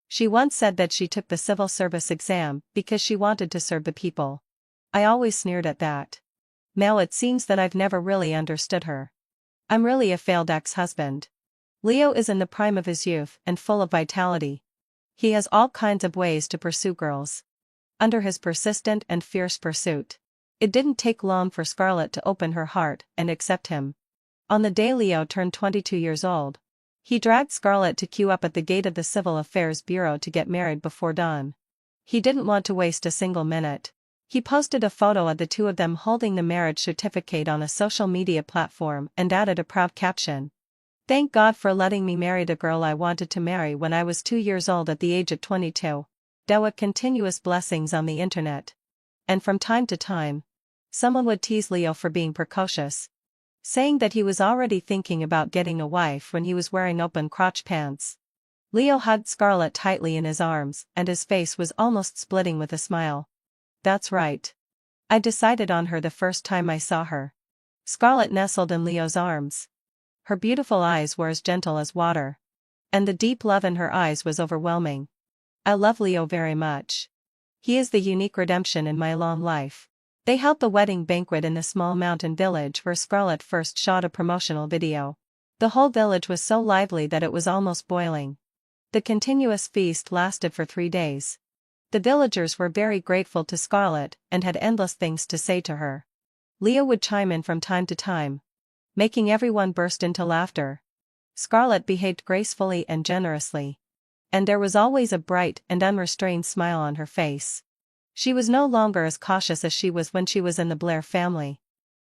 She once said that she took the civil service exam because she wanted to serve the people. I always sneered at that. Now it seems that I've never really understood her. I'm really a failed ex-husband. Leo is in the prime of his youth and full of vitality. He has all kinds of ways to pursue girls. Under his persistent and fierce pursuit, it didn't take long for Scarlett to open her heart and accept him. On the day Leo turned 22 years old, he dragged Scarlett to queue up at the gate of the Civil Affairs Bureau to get married before dawn. He didn't want to waste a single minute. He posted a photo of the two of them holding the marriage certificate on a social media platform and added a proud caption. "Thank God for letting me marry the girl I wanted to marry when I was 2 years old at the age of 22. Doa continuous blessings on the internet." And from time to time, someone would tease Leo for being precocious, saying that he was already thinking about getting a wife when he was wearing open crotch pants. Leo hugged Scarlett tightly in his arms and his face was almost splitting with a smile. "That's right. I decided on her the first time I saw her." Scarlett nestled in Leo's arms. Her beautiful eyes were as gentle as water. And the deep love in her eyes was overwhelming. "I love Leo very much. He is the unique redemption in my long life." They held the wedding banquet in the small mountain village where Scarlett first shot a promotional video. The whole village was so lively that it was almost boiling. The continuous feast lasted for 3 days. The villagers were very grateful to Scarlett and had endless things to say to her. Leo would chime in from time to time, making everyone burst into laughter. Scarlett behaved gracefully and generously. And there was always a bright and unrestrained smile on her face. She was no longer as cautious as she was when she was in the Blair family.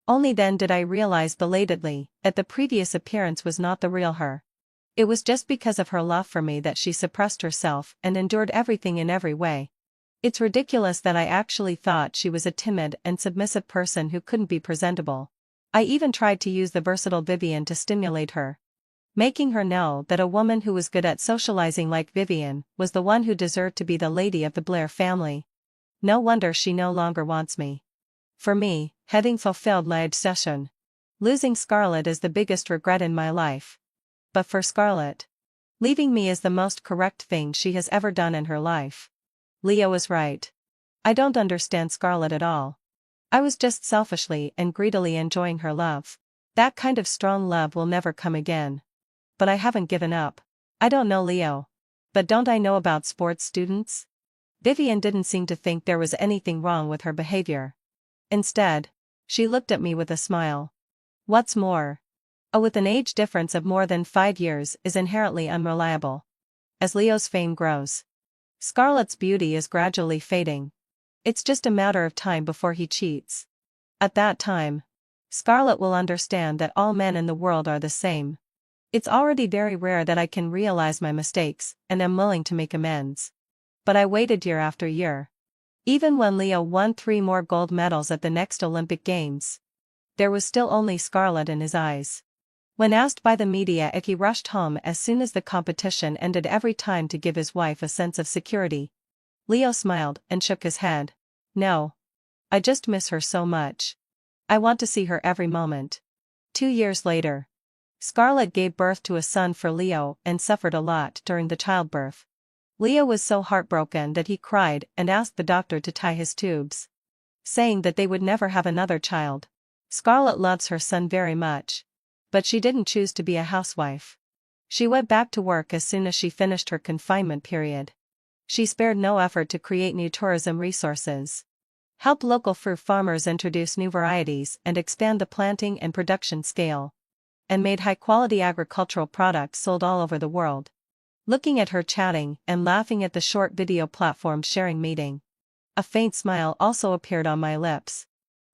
Only then did I realize belatedly that the previous appearance was not the real her. It was just because of her love for me that she suppressed herself and endured everything in every way. It's ridiculous that I actually thought she was a timid and submissive person who couldn't be presentable. I even tried to use the versatile Vivian to stimulate her, making her know that a woman who was good at socializing like Vivian was the one who deserved to be the lady of the Blair family. No wonder she no longer wants me. For me, having fulfilled my obsession, losing Scarlett is the biggest regret in my life. But for Scarlett, leaving me is the most correct thing she has ever done in her life. Leo is right. I don't understand Scarlett at all. I was just selfishly and greedily enjoying her love. That kind of strong love will never come again. But I haven't given up. I don't know Leo. But don't I know about sports students? Vivian didn't seem to think there was anything wrong with her behavior. Instead, she looked at me with a smile. What's more, with an age difference of more than 5 years is inherently unreliable. As Leo's fame grows, Scarlett's beauty is gradually fading. It's just a matter of time before he cheats. At that time, Scarlett will understand that all men in the world are the same. It's already very rare that I can realize my mistakes and am willing to make amends. But I waited year after year. Even when Leo won 3 more gold medals at the next Olympic Games, there was still only Scarlett in his eyes. When asked by the media if he rushed home as soon as the competition ended every time to give his wife a sense of security, Leo smiled and shook his head. "No. I just miss her so much. I want to see her every moment." 2 years later, Scarlett gave birth to a son for Leo and suffered a lot during the childbirth. Leo was so heartbroken that he cried and asked the doctor to tie his tubes, saying that they would never have another child. Scarlett loves her son very much. But she didn't choose to be a housewife. She went back to work as soon as she finished her confinement period. She spared no effort to create new tourism resources, help local fruit farmers introduce new varieties and expand the planting and production scale, and made high-quality agricultural products sold all over the world. Looking at her chatting and laughing at the short video platform sharing meeting, a faint smile also appeared on my lips.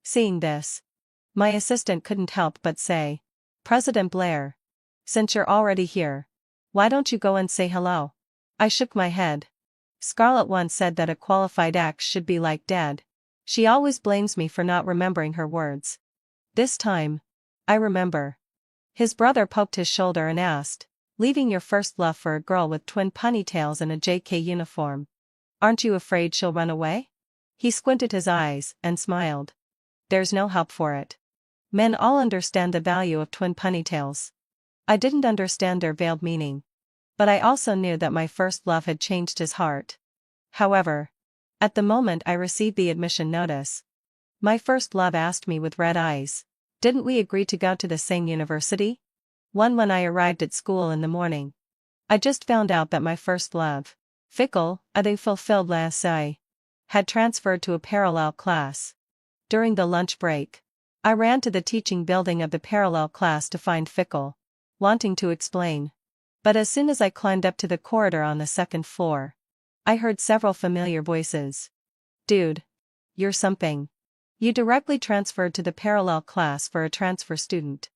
Seeing this, my assistant couldn't help but say, "President Blair, since you're already here, why don't you go and say hello?" I shook my head. Scarlett once said that a qualified ex should be like Dad. She always blames me for not remembering her words. This time, I remember. His brother poked his shoulder and asked, "Leaving your first love for a girl with twin ponytails and a JK uniform. Aren't you afraid she'll run away?" He squinted his eyes and smiled. "There's no help for it. Men all understand the value of twin ponytails." I didn't understand their veiled meaning. But I also knew that my first love had changed his heart. However, at the moment I received the admission notice, my first love asked me with red eyes, "Didn't we agree to go to the same university?" When I arrived at school in the morning, I just found out that my first love, fickle, I fulfilled last I had transferred to a parallel class. During the lunch break, I ran to the teaching building of the parallel class to find Fickle, wanting to explain. But as soon as I climbed up to the corridor on the second floor, I heard several familiar voices. "Dude. You're something. You directly transferred to the parallel class for a transfer student."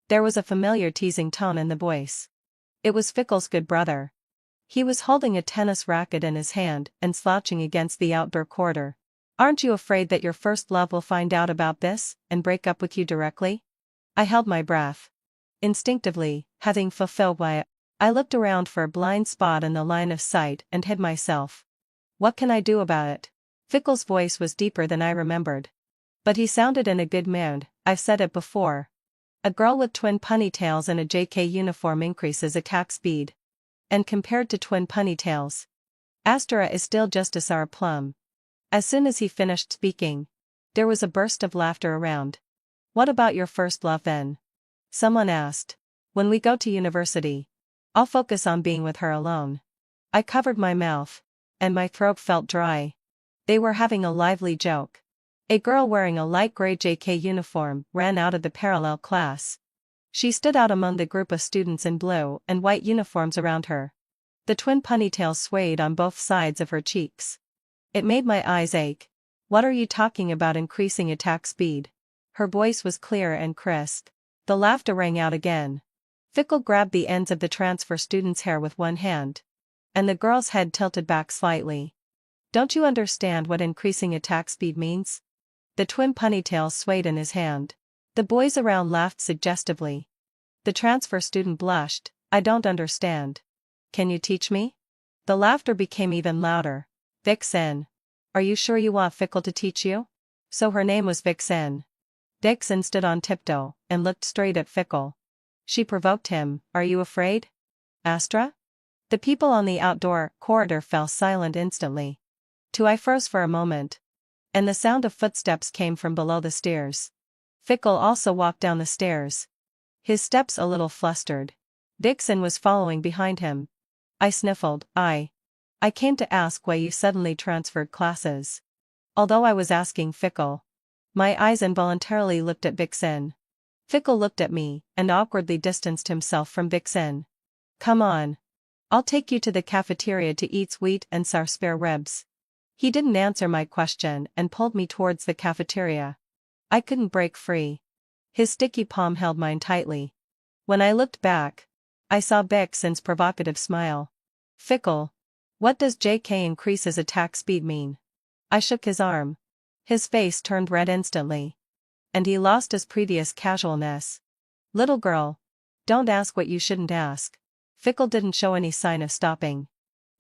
There was a familiar teasing tone in the voice. It was Fickle's good brother. He was holding a tennis racket in his hand and slouching against the outdoor corridor. "Aren't you afraid that your first love will find out about this and break up with you directly?" I held my breath. Instinctively, having fulfilled I looked around for a blind spot in the line of sight and hid myself. "What can I do about it?" Fickle's voice was deeper than I remembered. But he sounded in a good mood. "I've said it before. A girl with twin ponytails and a JK uniform increases attack speed. And compared to twin ponytails, Astra is still just a sour plum." As soon as he finished speaking, there was a burst of laughter around. "What about your first love then?" someone asked. "When we go to university, I'll focus on being with her alone." I covered my mouth, and my throat felt dry. They were having a lively joke. A girl wearing a light gray JK uniform ran out of the parallel class. She stood out among the group of students in blue and white uniforms around her. The twin ponytails swayed on both sides of her cheeks. It made my eyes ache. "What are you talking about increasing attack speed?" Her voice was clear and crisp. The laughter rang out again. Fickle grabbed the ends of the transfer student's hair with one hand, and the girl's head tilted back slightly. "Don't you understand what increasing attack speed means?" The twin ponytails swayed in his hand. The boys around laughed suggestively. The transfer student blushed. "I don't understand. Can you teach me?" The laughter became even louder. "Vixen. Are you sure you want Fickle to teach you?" So her name was Vixen. Vixen stood on tiptoe and looked straight at Fickle. She provoked him. "Are you afraid, Astra?" The people on the outdoor corridor fell silent instantly. I froze for a moment, and the sound of footsteps came from below the stairs. Fickle also walked down the stairs, his steps a little flustered. Vixen was following behind him. I sniffled. I came to ask why you suddenly transferred classes." Although I was asking Fickle, my eyes involuntarily looked at Vixen. Fickle looked at me and awkwardly distanced himself from Vixen. "Come on. I'll take you to the cafeteria to eat sweet and sour spare ribs." He didn't answer my question and pulled me towards the cafeteria. I couldn't break free. His sticky palm held mine tightly. When I looked back, I saw Vixen's provocative smile. "Fickle. What does JK increases attack speed mean?" I shook his arm. His face turned red instantly, and he lost his previous casualness. "Little girl. Don't ask what you shouldn't ask." Fickle didn't show any sign of stopping.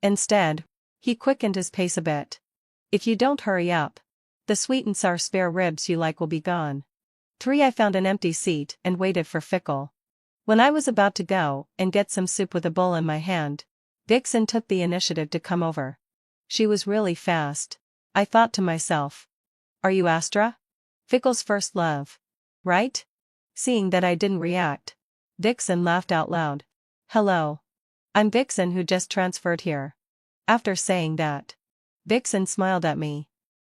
Instead, he quickened his pace a bit. "If you don't hurry up, the sweet and sour spare ribs you like will be gone." I found an empty seat and waited for Fickle. When I was about to go and get some soup with a bowl in my hand, Vixen took the initiative to come over. She was really fast. I thought to myself, "Are you Astra? Fickle's first love, right?" Seeing that I didn't react, Vixen laughed out loud. "Hello. I'm Vixen who just transferred here." After saying that, Vixen smiled at me,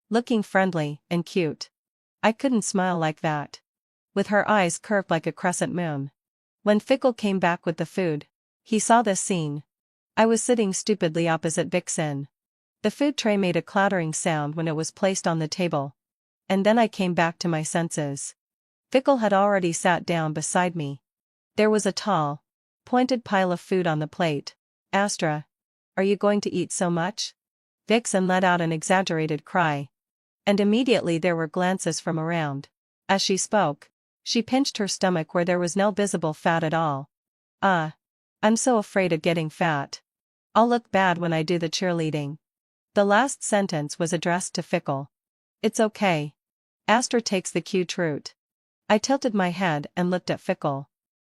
looking friendly and cute. I couldn't smile like that, with her eyes curved like a crescent moon. When Fickle came back with the food, he saw this scene. I was sitting stupidly opposite Vixen. The food tray made a clattering sound when it was placed on the table, and then I came back to my senses. Fickle had already sat down beside me. There was a tall, pointed pile of food on the plate. "Astra, are you going to eat so much?" Vixen let out an exaggerated cry, and immediately there were glances from around. As she spoke, she pinched her stomach where there was no visible fat at all. I'm so afraid of getting fat. I'll look bad when I do the cheerleading." The last sentence was addressed to Fickle. "It's okay. Astra takes the cute route." I tilted my head and looked at Fickle.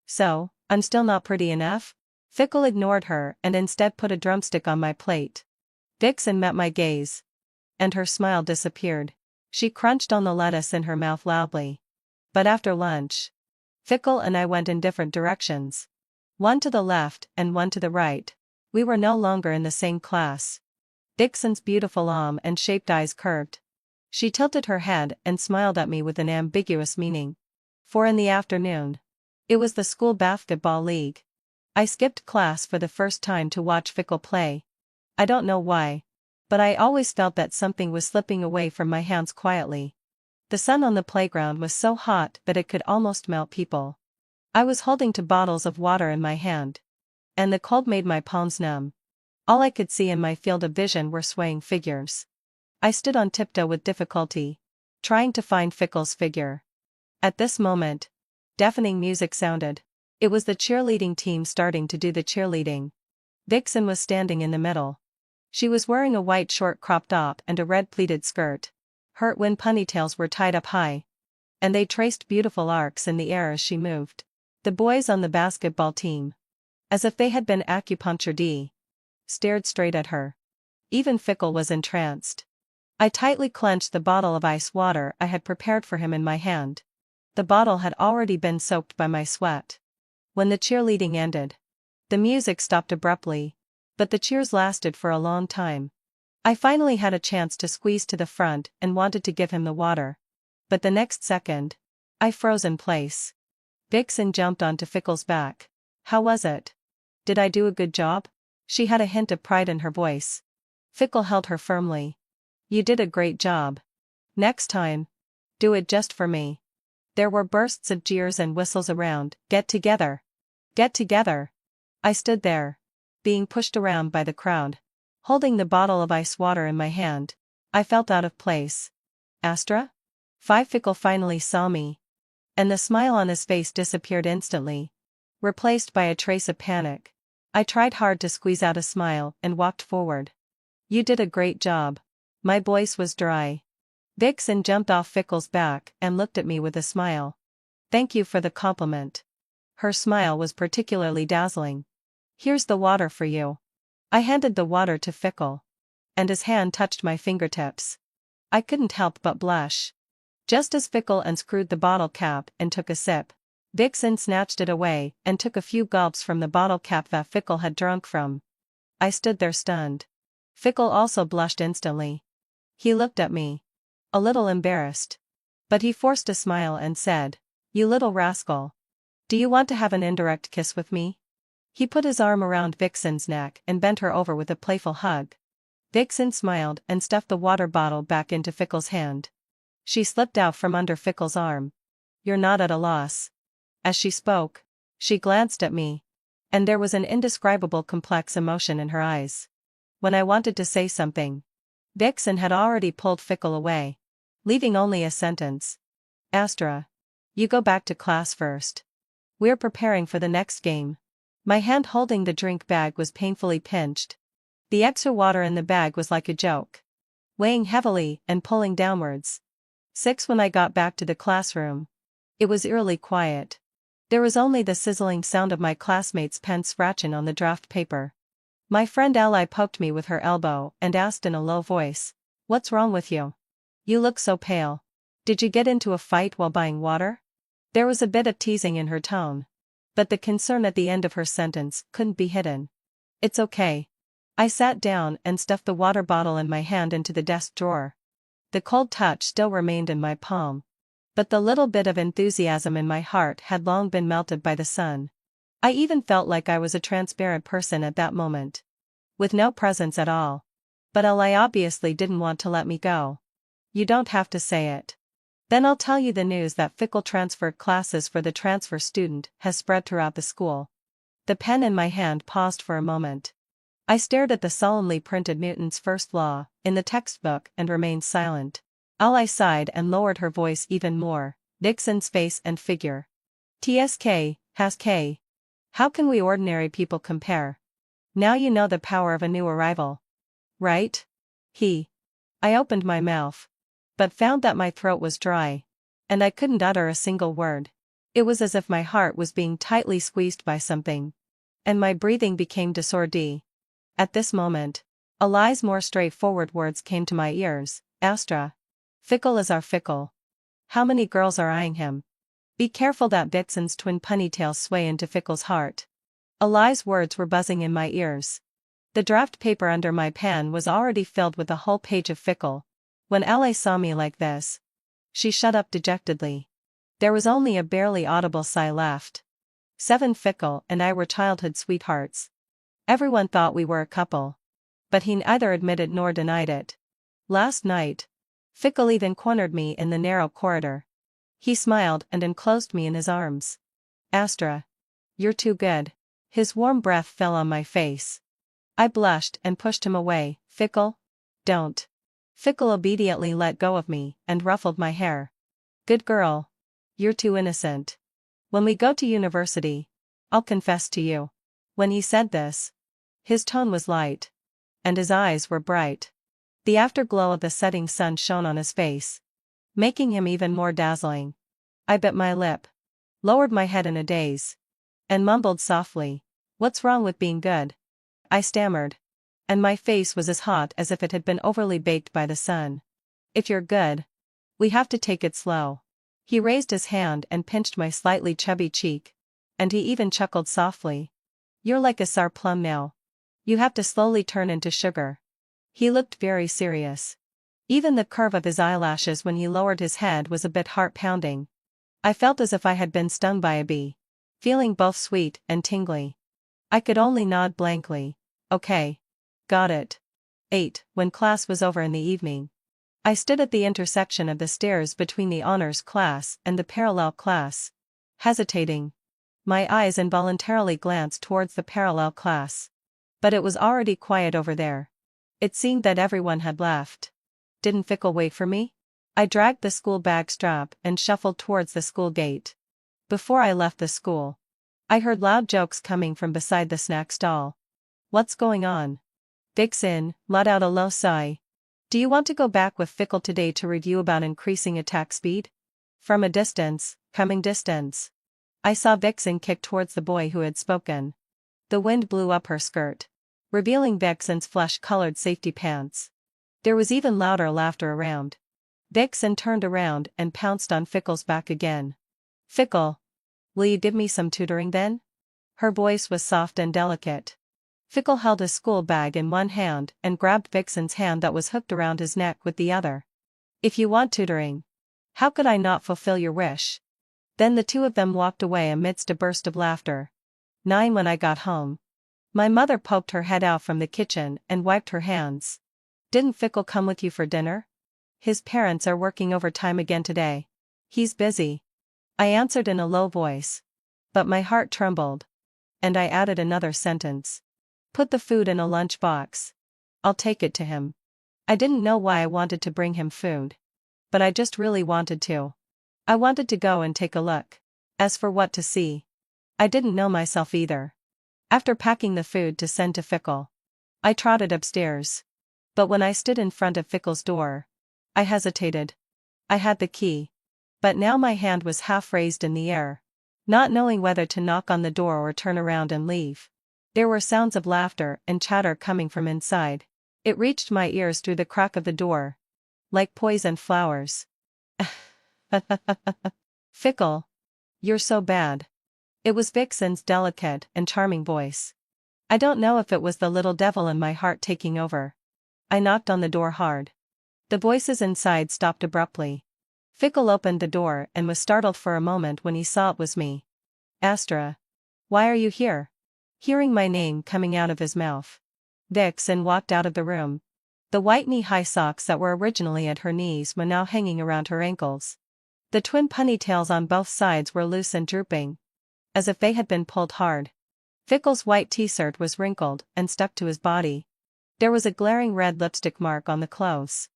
"So, I'm still not pretty enough?" Fickle ignored her and instead put a drumstick on my plate. Vixen met my gaze. And her smile disappeared. She crunched on the lettuce in her mouth loudly. But after lunch, Fickle and I went in different directions. One to the left and one to the right. We were no longer in the same class. Vixen's beautiful and shaped eyes curved. She tilted her head and smiled at me with an ambiguous meaning. For in the afternoon, it was the school basketball league. I skipped class for the first time to watch Fickle play. I don't know why, but I always felt that something was slipping away from my hands quietly. The sun on the playground was so hot that it could almost melt people. I was holding 2 bottles of water in my hand. And the cold made my palms numb. All I could see in my field of vision were swaying figures. I stood on tiptoe with difficulty, trying to find Fickle's figure. At this moment, deafening music sounded. It was the cheerleading team starting to do the cheerleading. Vixen was standing in the middle. She was wearing a white short crop top and a red pleated skirt. Her wind ponytails were tied up high, and they traced beautiful arcs in the air as she moved. The boys on the basketball team, as if they had been acupuncture stared straight at her. Even Fickle was entranced. I tightly clenched the bottle of ice water I had prepared for him in my hand. The bottle had already been soaked by my sweat. When the cheerleading ended, the music stopped abruptly, but the cheers lasted for a long time. I finally had a chance to squeeze to the front and wanted to give him the water. But the next second, I froze in place. Vixen jumped onto Fickle's back. How was it? Did I do a good job? She had a hint of pride in her voice. Fickle held her firmly. You did a great job. Next time, do it just for me. There were bursts of jeers and whistles around. Get together. Get together. I stood there, being pushed around by the crowd, holding the bottle of ice water in my hand. I felt out of place. Astra? Fickle finally saw me. And the smile on his face disappeared instantly, replaced by a trace of panic. I tried hard to squeeze out a smile and walked forward. You did a great job. My voice was dry. Vixen jumped off Fickle's back and looked at me with a smile. Thank you for the compliment. Her smile was particularly dazzling. Here's the water for you. I handed the water to Fickle, and his hand touched my fingertips. I couldn't help but blush. Just as Fickle unscrewed the bottle cap and took a sip, Vixen snatched it away and took a few gulps from the bottle cap that Fickle had drunk from. I stood there stunned. Fickle also blushed instantly. He looked at me, a little embarrassed. But he forced a smile and said, You little rascal. Do you want to have an indirect kiss with me? He put his arm around Vixen's neck and bent her over with a playful hug. Vixen smiled and stuffed the water bottle back into Fickle's hand. She slipped out from under Fickle's arm. You're not at a loss. As she spoke, she glanced at me, and there was an indescribable complex emotion in her eyes. When I wanted to say something, Vixen had already pulled Fickle away, leaving only a sentence. Astra, you go back to class first. We're preparing for the next game. My hand holding the drink bag was painfully pinched. The extra water in the bag was like a joke, weighing heavily and pulling downwards. 6 When I got back to the classroom, it was eerily quiet. There was only the sizzling sound of my classmates' pens scratching on the draft paper. My friend Ally poked me with her elbow and asked in a low voice, What's wrong with you? You look so pale. Did you get into a fight while buying water? There was a bit of teasing in her tone, but the concern at the end of her sentence couldn't be hidden. It's okay. I sat down and stuffed the water bottle in my hand into the desk drawer. The cold touch still remained in my palm, but the little bit of enthusiasm in my heart had long been melted by the sun. I even felt like I was a transparent person at that moment, with no presence at all. But Ally obviously didn't want to let me go. You don't have to say it. Then I'll tell you the news that Fickle transferred classes for the transfer student has spread throughout the school. The pen in my hand paused for a moment. I stared at the solemnly printed Newton's first law in the textbook and remained silent. Ally sighed and lowered her voice even more. Vixen's face and figure. TSK, has-K. How can we ordinary people compare? Now you know the power of a new arrival. Right? I opened my mouth, but found that my throat was dry, and I couldn't utter a single word. It was as if my heart was being tightly squeezed by something. and my breathing became disorderly. At this moment, Ali's more straightforward words came to my ears. Astra. Fickle as our fickle. How many girls are eyeing him? Be careful that Vixen's twin ponytails sway into Fickle's heart. Ali's words were buzzing in my ears. The draft paper under my pen was already filled with a whole page of Fickle. When Ali saw me like this, she shut up dejectedly. There was only a barely audible sigh left. 7 Fickle and I were childhood sweethearts. Everyone thought we were a couple. But he neither admitted nor denied it. Last night, Fickle even cornered me in the narrow corridor. He smiled and enclosed me in his arms. Astra. You're too good. His warm breath fell on my face. I blushed and pushed him away. Fickle? Don't. Fickle obediently let go of me and ruffled my hair. Good girl. You're too innocent. When we go to university, I'll confess to you. When he said this, his tone was light. And his eyes were bright. The afterglow of the setting sun shone on his face, making him even more dazzling. I bit my lip, lowered my head in a daze, and mumbled softly, "What's wrong with being good?" I stammered. And my face was as hot as if it had been overly baked by the sun. If you're good, we have to take it slow. He raised his hand and pinched my slightly chubby cheek, and he even chuckled softly. You're like a sour plum now. You have to slowly turn into sugar. He looked very serious. Even the curve of his eyelashes when he lowered his head was a bit heart-pounding. I felt as if I had been stung by a bee, feeling both sweet and tingly. I could only nod blankly. Okay. Got it. 8. When class was over in the evening, I stood at the intersection of the stairs between the honors class and the parallel class, hesitating. My eyes involuntarily glanced towards the parallel class. But it was already quiet over there. It seemed that everyone had left. Didn't Fickle wait for me? I dragged the school bag strap and shuffled towards the school gate. Before I left the school, I heard loud jokes coming from beside the snack stall. What's going on? Vixen let out a low sigh. Do you want to go back with Fickle today to review about increasing attack speed? From a distance, coming distance, I saw Vixen kick towards the boy who had spoken. The wind blew up her skirt, revealing Vixen's flesh-colored safety pants. There was even louder laughter around. Vixen turned around and pounced on Fickle's back again. Fickle, will you give me some tutoring then? Her voice was soft and delicate. Fickle held his school bag in one hand and grabbed Vixen's hand that was hooked around his neck with the other. If you want tutoring, how could I not fulfill your wish? Then the two of them walked away amidst a burst of laughter. 9. When I got home, my mother poked her head out from the kitchen and wiped her hands. Didn't Fickle come with you for dinner? His parents are working overtime again today. He's busy. I answered in a low voice. But my heart trembled. And I added another sentence. Put the food in a lunch box. I'll take it to him. I didn't know why I wanted to bring him food. But I just really wanted to. I wanted to go and take a look. As for what to see, I didn't know myself either. After packing the food to send to Fickle, I trotted upstairs. But when I stood in front of Fickle's door, I hesitated. I had the key. But now my hand was half raised in the air, not knowing whether to knock on the door or turn around and leave. There were sounds of laughter and chatter coming from inside. It reached my ears through the crack of the door. Like poisoned flowers. Fickle. You're so bad. It was Vixen's delicate and charming voice. I don't know if it was the little devil in my heart taking over. I knocked on the door hard. The voices inside stopped abruptly. Fickle opened the door and was startled for a moment when he saw it was me. Astra. Why are you here? Hearing my name coming out of his mouth, Vixen walked out of the room. The white knee-high socks that were originally at her knees were now hanging around her ankles. The twin ponytails on both sides were loose and drooping, as if they had been pulled hard. Fickle's white t-shirt was wrinkled and stuck to his body. There was a glaring red lipstick mark on the clothes.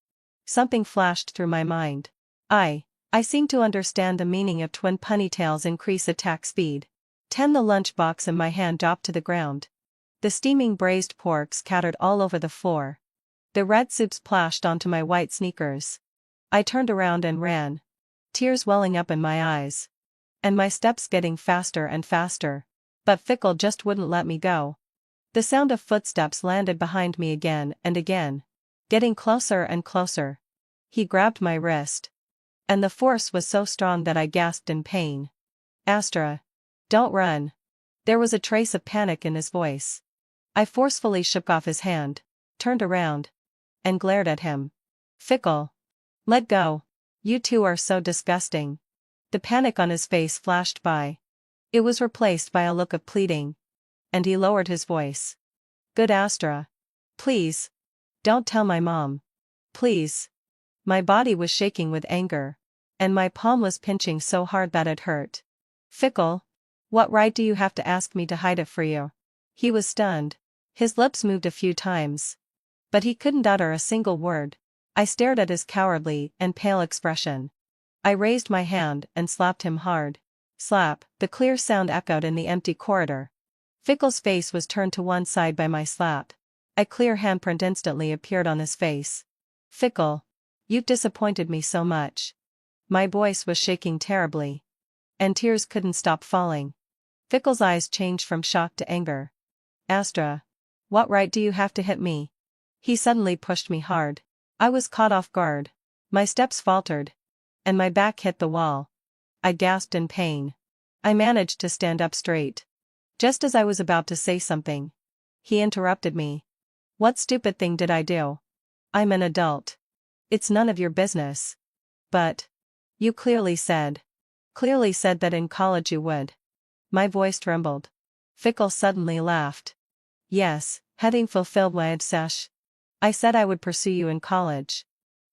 Something flashed through my mind. I seemed to understand the meaning of twin ponytails increase attack speed. 10. The lunchbox in my hand dropped to the ground. The steaming braised pork scattered all over the floor. The red soup splashed onto my white sneakers. I turned around and ran, tears welling up in my eyes, and my steps getting faster and faster. But Fickle just wouldn't let me go. The sound of footsteps landed behind me again and again, getting closer and closer. He grabbed my wrist. And the force was so strong that I gasped in pain. Astra. Don't run. There was a trace of panic in his voice. I forcefully shook off his hand, turned around, and glared at him. Fickle. Let go. You two are so disgusting. The panic on his face flashed by. It was replaced by a look of pleading. And he lowered his voice. Good Astra. Please. Don't tell my mom. Please. My body was shaking with anger. And my palm was pinching so hard that it hurt. Fickle. What right do you have to ask me to hide it for you? He was stunned. His lips moved a few times. But he couldn't utter a single word. I stared at his cowardly and pale expression. I raised my hand and slapped him hard. Slap, the clear sound echoed in the empty corridor. Fickle's face was turned to one side by my slap. A clear handprint instantly appeared on his face. Fickle. You've disappointed me so much. My voice was shaking terribly. And tears couldn't stop falling. Fickle's eyes changed from shock to anger. Astra. What right do you have to hit me? He suddenly pushed me hard. I was caught off guard. My steps faltered. And my back hit the wall. I gasped in pain. I managed to stand up straight. Just as I was about to say something, he interrupted me. What stupid thing did I do? I'm an adult. It's none of your business. But. You clearly said that in college you would. My voice trembled. Fickle suddenly laughed. Yes, having fulfilled my sesh. I said I would pursue you in college.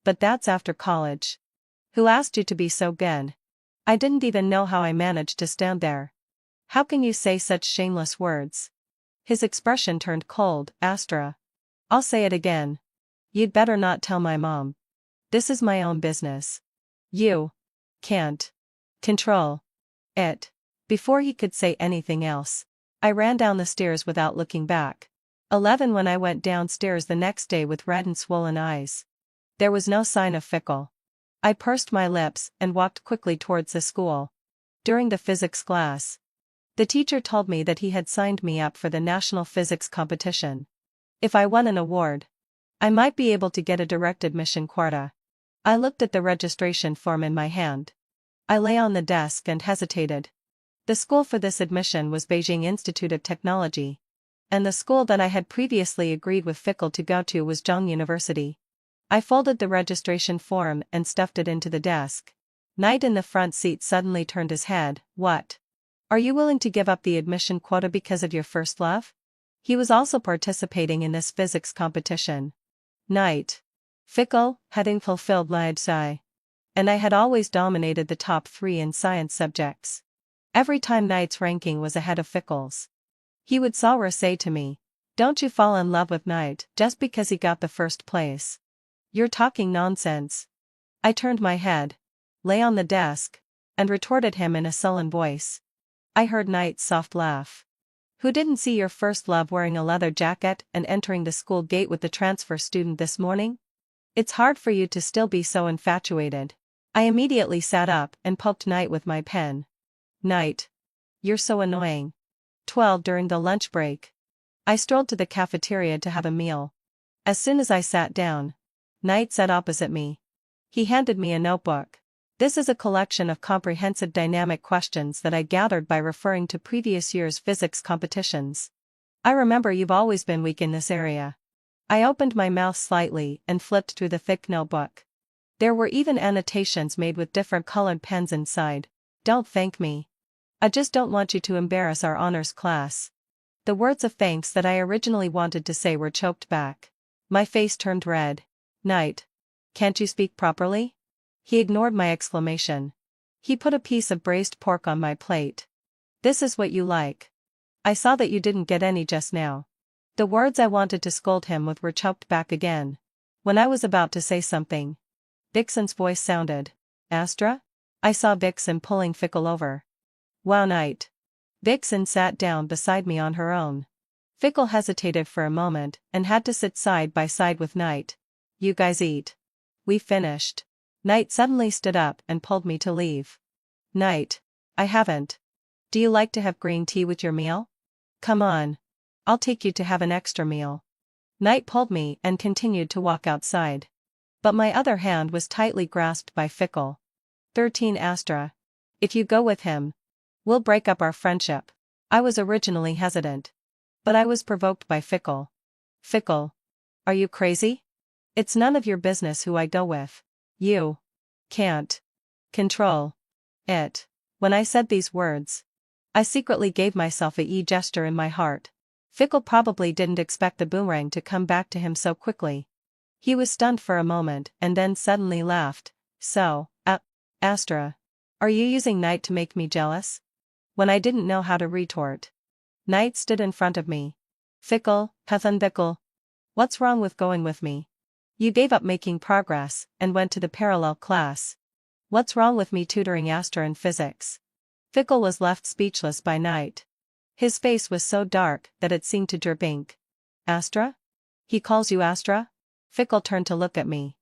But that's after college. Who asked you to be so good? I didn't even know how I managed to stand there. How can you say such shameless words? His expression turned cold. Astra. I'll say it again. You'd better not tell my mom. This is my own business. You can't control it. Before he could say anything else, I ran down the stairs without looking back. 11 When I went downstairs the next day with red and swollen eyes, there was no sign of Fickle. I pursed my lips and walked quickly towards the school. During the physics class, the teacher told me that he had signed me up for the national physics competition. If I won an award, I might be able to get a direct admission quota. I looked at the registration form in my hand. I lay on the desk and hesitated. The school for this admission was Beijing Institute of Technology. And the school that I had previously agreed with Fickle to go to was Zhong University. I folded the registration form and stuffed it into the desk. Knight in the front seat suddenly turned his head. What? Are you willing to give up the admission quota because of your first love? He was also participating in this physics competition. Knight. Fickle, having fulfilled my desire. And I had always dominated the top 3 in science subjects. Every time Knight's ranking was ahead of Fickle's, he would say to me, "Don't you fall in love with Knight just because he got the first place. You're talking nonsense." I turned my head, lay on the desk, and retorted him in a sullen voice. I heard Knight's soft laugh. Who didn't see your first love wearing a leather jacket and entering the school gate with the transfer student this morning? It's hard for you to still be so infatuated. I immediately sat up and poked Knight with my pen. Knight. You're so annoying. 12 During the lunch break, I strolled to the cafeteria to have a meal. As soon as I sat down, Knight sat opposite me. He handed me a notebook. This is a collection of comprehensive dynamic questions that I gathered by referring to previous year's physics competitions. I remember you've always been weak in this area. I opened my mouth slightly and flipped through the thick notebook. There were even annotations made with different colored pens inside. Don't thank me. I just don't want you to embarrass our honors class. The words of thanks that I originally wanted to say were choked back. My face turned red. Knight. Can't you speak properly? He ignored my exclamation. He put a piece of braised pork on my plate. This is what you like. I saw that you didn't get any just now. The words I wanted to scold him with were choked back again. When I was about to say something, Vixen's voice sounded. Astra? I saw Vixen pulling Fickle over. Wow, Knight. Vixen sat down beside me on her own. Fickle hesitated for a moment and had to sit side by side with Knight. You guys eat. We finished. Knight suddenly stood up and pulled me to leave. Knight. I haven't. Do you like to have green tea with your meal? Come on. I'll take you to have an extra meal. Knight pulled me and continued to walk outside. But my other hand was tightly grasped by Fickle. 13 Astra. If you go with him, we'll break up our friendship. I was originally hesitant. But I was provoked by Fickle. Fickle. Are you crazy? It's none of your business who I go with. You can't control it. When I said these words, I secretly gave myself a gesture in my heart. Fickle probably didn't expect the boomerang to come back to him so quickly. He was stunned for a moment and then suddenly laughed. So, Astra. Are you using Knight to make me jealous? When I didn't know how to retort, Knight stood in front of me. Fickle, Fickle. What's wrong with going with me? You gave up making progress and went to the parallel class. What's wrong with me tutoring Astra in physics? Fickle was left speechless by Knight. His face was so dark that it seemed to drip ink. Astra? He calls you Astra? Fickle turned to look at me.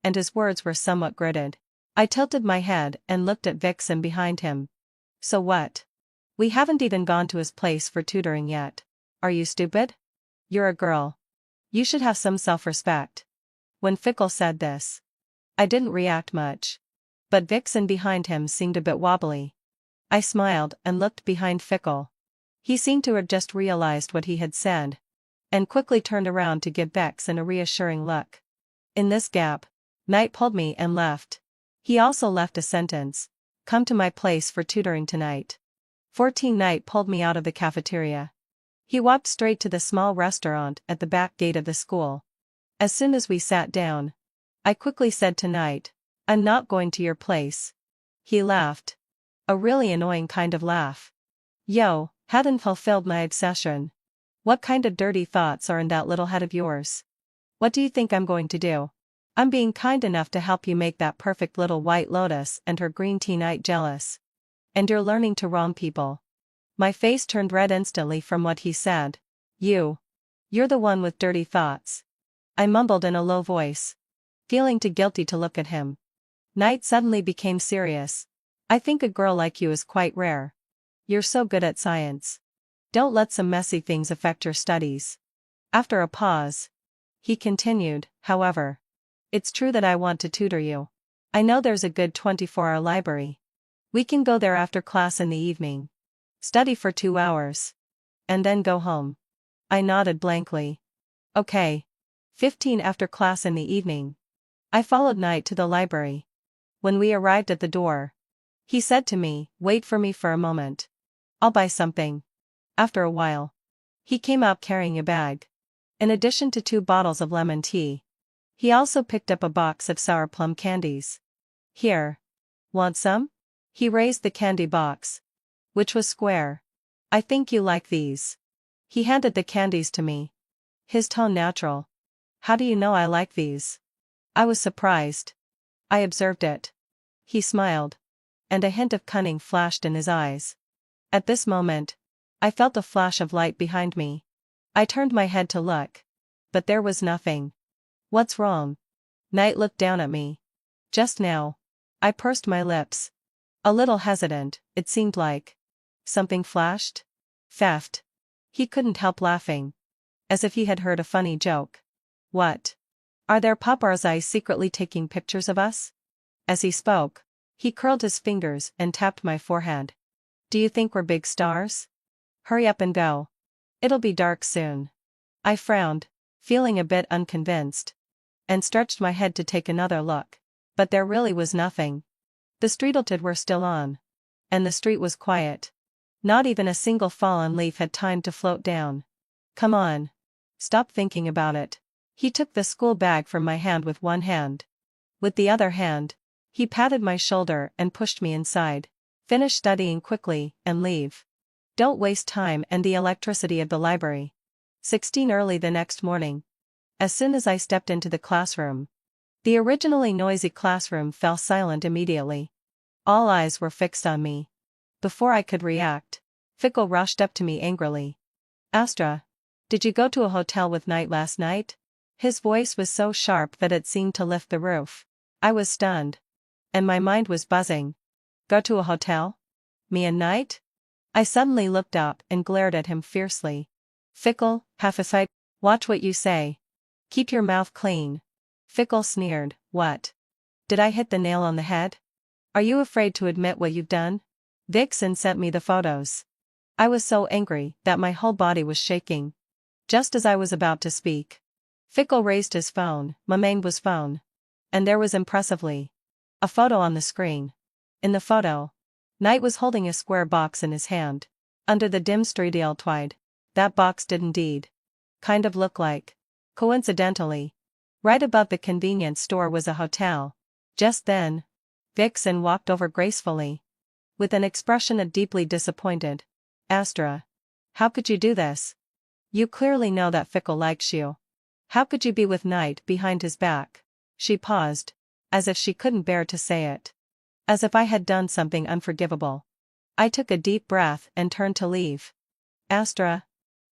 And his words were somewhat gritted. I tilted my head and looked at Vixen behind him. So what? We haven't even gone to his place for tutoring yet. Are you stupid? You're a girl. You should have some self-respect. When Fickle said this, I didn't react much. But Vixen behind him seemed a bit wobbly. I smiled and looked behind Fickle. He seemed to have just realized what he had said, and quickly turned around to give Vixen a reassuring look. In this gap, Knight pulled me and left. He also left a sentence. Come to my place for tutoring tonight. 14 Knight pulled me out of the cafeteria. He walked straight to the small restaurant at the back gate of the school. As soon as we sat down, I quickly said to Knight, I'm not going to your place. He laughed. A really annoying kind of laugh. Yo, hadn't fulfilled my obsession. What kind of dirty thoughts are in that little head of yours? What do you think I'm going to do? I'm being kind enough to help you make that perfect little white lotus and her green tea Knight jealous. And you're learning to wrong people. My face turned red instantly from what he said. You're the one with dirty thoughts. I mumbled in a low voice, feeling too guilty to look at him. Knight suddenly became serious. I think a girl like you is quite rare. You're so good at science. Don't let some messy things affect your studies. After a pause, he continued, however. It's true that I want to tutor you. I know there's a good 24-hour library. We can go there after class in the evening. Study for 2 hours. And then go home. I nodded blankly. Okay. 15 after class in the evening. I followed Knight to the library. When we arrived at the door, he said to me, wait for me for a moment. I'll buy something. After a while, he came out carrying a bag. In addition to 2 bottles of lemon tea, he also picked up a box of sour plum candies. Here. Want some? He raised the candy box, which was square. I think you like these. He handed the candies to me. His tone natural. How do you know I like these? I was surprised. I observed it. He smiled. And a hint of cunning flashed in his eyes. At this moment, I felt a flash of light behind me. I turned my head to look. But there was nothing. What's wrong? Knight looked down at me. Just now. I pursed my lips. A little hesitant, it seemed like. Something flashed? Theft. He couldn't help laughing. As if he had heard a funny joke. What? Are there paparazzi secretly taking pictures of us? As he spoke, he curled his fingers and tapped my forehead. Do you think we're big stars? Hurry up and go. It'll be dark soon. I frowned, feeling a bit unconvinced, and stretched my head to take another look. But there really was nothing. The streetlights were still on. And the street was quiet. Not even a single fallen leaf had time to float down. Come on. Stop thinking about it. He took the school bag from my hand with one hand. With the other hand, he patted my shoulder and pushed me inside. Finish studying quickly and leave. Don't waste time and the electricity of the library. 16 Early the next morning. As soon as I stepped into the classroom, the originally noisy classroom fell silent immediately. All eyes were fixed on me. Before I could react, Fickle rushed up to me angrily. Astra, did you go to a hotel with Knight last night? His voice was so sharp that it seemed to lift the roof. I was stunned. And my mind was buzzing. Go to a hotel? Me and Knight? I suddenly looked up and glared at him fiercely. Fickle, half aside, watch what you say. Keep your mouth clean. Fickle sneered, what? Did I hit the nail on the head? Are you afraid to admit what you've done? Vixen sent me the photos. I was so angry that my whole body was shaking. Just as I was about to speak, Fickle raised his phone, my main was phone. And there was impressively a photo on the screen. In the photo, Knight was holding a square box in his hand. Under the dim streetlight twide, that box did indeed kind of look like. Coincidentally, right above the convenience store was a hotel. Just then, Vixen walked over gracefully, with an expression of deeply disappointed. Astra. How could you do this? You clearly know that Fickle likes you. How could you be with Knight behind his back? She paused, as if she couldn't bear to say it. As if I had done something unforgivable. I took a deep breath and turned to leave. Astra.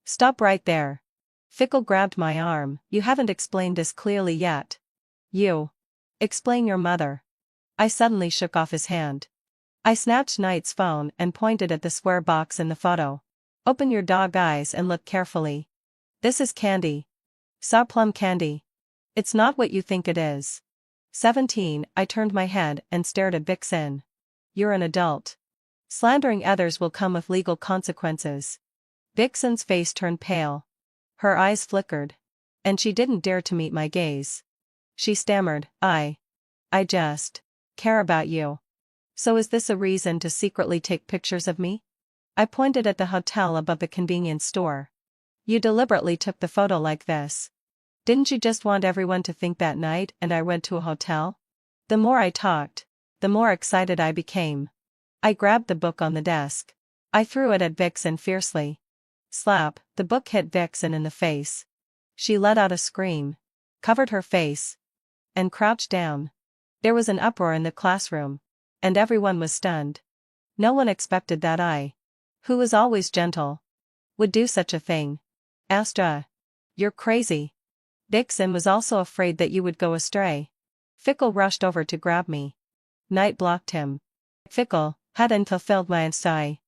Stop right there. Fickle grabbed my arm. You haven't explained this clearly yet. You. Explain your mother. I suddenly shook off his hand. I snatched Knight's phone and pointed at the square box in the photo. Open your dog eyes and look carefully. This is candy. Saw plum candy. It's not what you think it is. 17. I turned my head and stared at Vixen. You're an adult. Slandering others will come with legal consequences. Vixen's face turned pale. Her eyes flickered. And she didn't dare to meet my gaze. She stammered, I just care about you. So is this a reason to secretly take pictures of me? I pointed at the hotel above the convenience store. You deliberately took the photo like this. Didn't you just want everyone to think that Knight and I went to a hotel? The more I talked, the more excited I became. I grabbed the book on the desk. I threw it at Vixen fiercely. Slap, the book hit Vixen in the face. She let out a scream, covered her face, and crouched down. There was an uproar in the classroom, and everyone was stunned. No one expected that I, who was always gentle, would do such a thing. Astra. You're crazy. Vixen was also afraid that you would go astray. Fickle rushed over to grab me. Knight blocked him. Fickle hadn't fulfilled my sigh.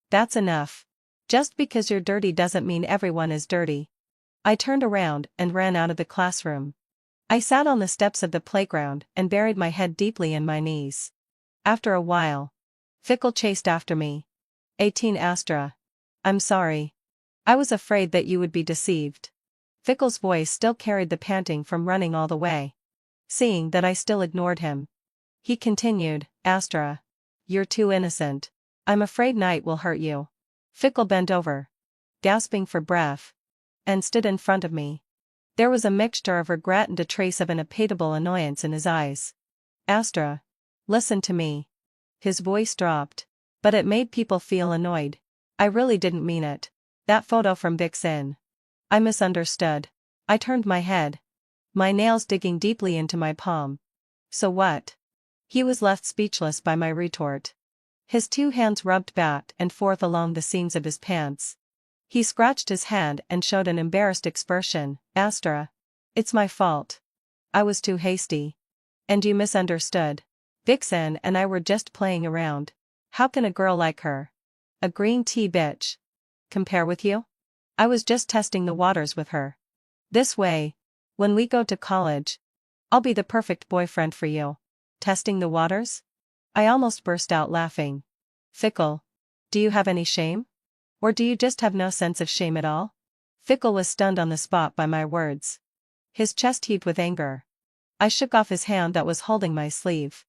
That's enough. Just because you're dirty doesn't mean everyone is dirty. I turned around and ran out of the classroom. I sat on the steps of the playground and buried my head deeply in my knees. After a while, Fickle chased after me. 18 Astra. I'm sorry. I was afraid that you would be deceived. Fickle's voice still carried the panting from running all the way. Seeing that I still ignored him, he continued, Astra. You're too innocent. I'm afraid Knight will hurt you. Fickle bent over, gasping for breath, and stood in front of me. There was a mixture of regret and a trace of an impatible annoyance in his eyes. Astra. Listen to me. His voice dropped, but it made people feel annoyed. I really didn't mean it. That photo from Vixen. I misunderstood. I turned my head, my nails digging deeply into my palm. So what? He was left speechless by my retort. His two hands rubbed back and forth along the seams of his pants. He scratched his hand and showed an embarrassed expression. Astra. It's my fault. I was too hasty. And you misunderstood. Vixen and I were just playing around. How can a girl like her, a green tea bitch, compare with you? I was just testing the waters with her. This way, when we go to college, I'll be the perfect boyfriend for you. Testing the waters? I almost burst out laughing. Fickle. Do you have any shame? Or do you just have no sense of shame at all? Fickle was stunned on the spot by my words. His chest heaved with anger. I shook off his hand that was holding my sleeve.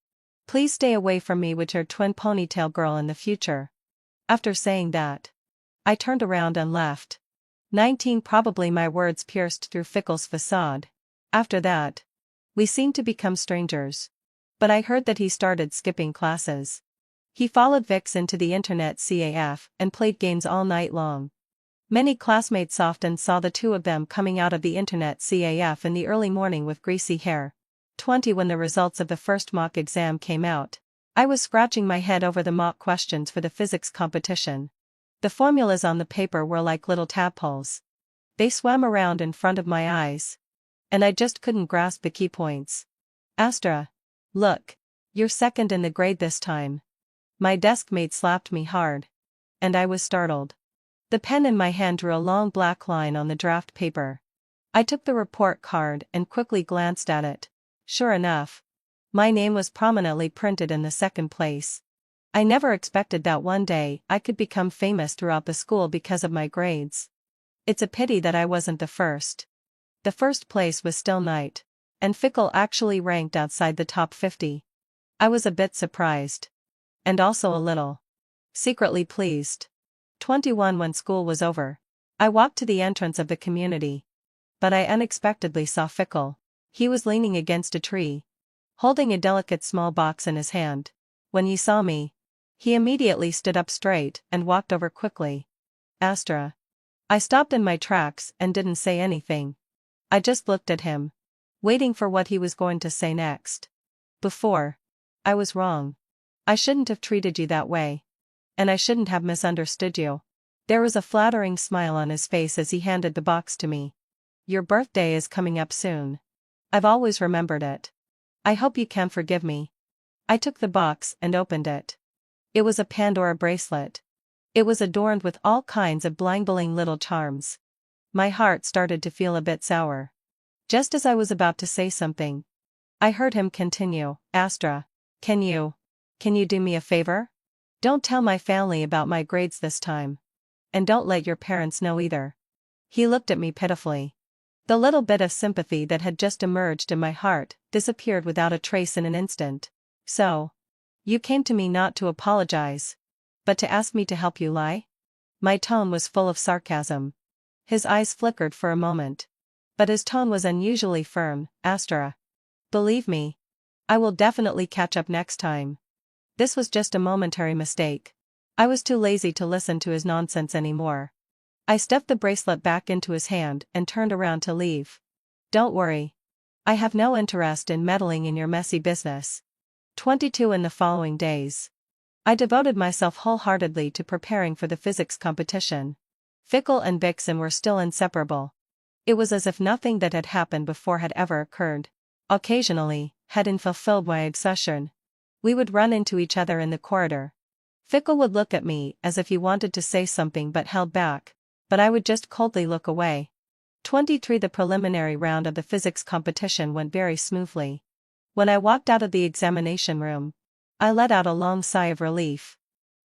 Please stay away from me with your twin ponytail girl in the future. After saying that, I turned around and left. 19 Probably my words pierced through Fickle's facade. After that, we seemed to become strangers. But I heard that he started skipping classes. He followed Vixen to the internet CAF and played games all night long. Many classmates often saw the two of them coming out of the internet CAF in the early morning with greasy hair. 20 When the results of the first mock exam came out, I was scratching my head over the mock questions for the physics competition. The formulas on the paper were like little tadpoles. They swam around in front of my eyes. And I just couldn't grasp the key points. Astra. Look. You're second in the grade this time. My desk mate slapped me hard. and I was startled. The pen in my hand drew a long black line on the draft paper. I took the report card and quickly glanced at it. Sure enough, my name was prominently printed in the second place. I never expected that one day I could become famous throughout the school because of my grades. It's a pity that I wasn't the first. The first place was still Knight, and Fickle actually ranked outside the top 50. I was a bit surprised. And also a little secretly pleased. 21 When school was over, I walked to the entrance of the community. But I unexpectedly saw Fickle. He was leaning against a tree, holding a delicate small box in his hand. When he saw me, he immediately stood up straight and walked over quickly. Astra. I stopped in my tracks and didn't say anything. I just looked at him, waiting for what he was going to say next. Before. I was wrong. I shouldn't have treated you that way. And I shouldn't have misunderstood you. There was a flattering smile on his face as he handed the box to me. Your birthday is coming up soon. I've always remembered it. I hope you can forgive me. I took the box and opened it. It was a Pandora bracelet. It was adorned with all kinds of bling-bling little charms. My heart started to feel a bit sour. Just as I was about to say something, I heard him continue, Astra, can you do me a favor? Don't tell my family about my grades this time. And don't let your parents know either. He looked at me pitifully. The little bit of sympathy that had just emerged in my heart disappeared without a trace in an instant. So, you came to me not to apologize, but to ask me to help you lie? My tone was full of sarcasm. His eyes flickered for a moment. But his tone was unusually firm. Astra. Believe me, I will definitely catch up next time. This was just a momentary mistake. I was too lazy to listen to his nonsense anymore. I stuffed the bracelet back into his hand and turned around to leave. Don't worry. I have no interest in meddling in your messy business. 22 In the following days, I devoted myself wholeheartedly to preparing for the physics competition. Fickle and Vixen were still inseparable. It was as if nothing that had happened before had ever occurred. Occasionally, having fulfilled my obsession, we would run into each other in the corridor. Fickle would look at me as if he wanted to say something but held back, but I would just coldly look away. 23 The preliminary round of the physics competition went very smoothly. When I walked out of the examination room, I let out a long sigh of relief.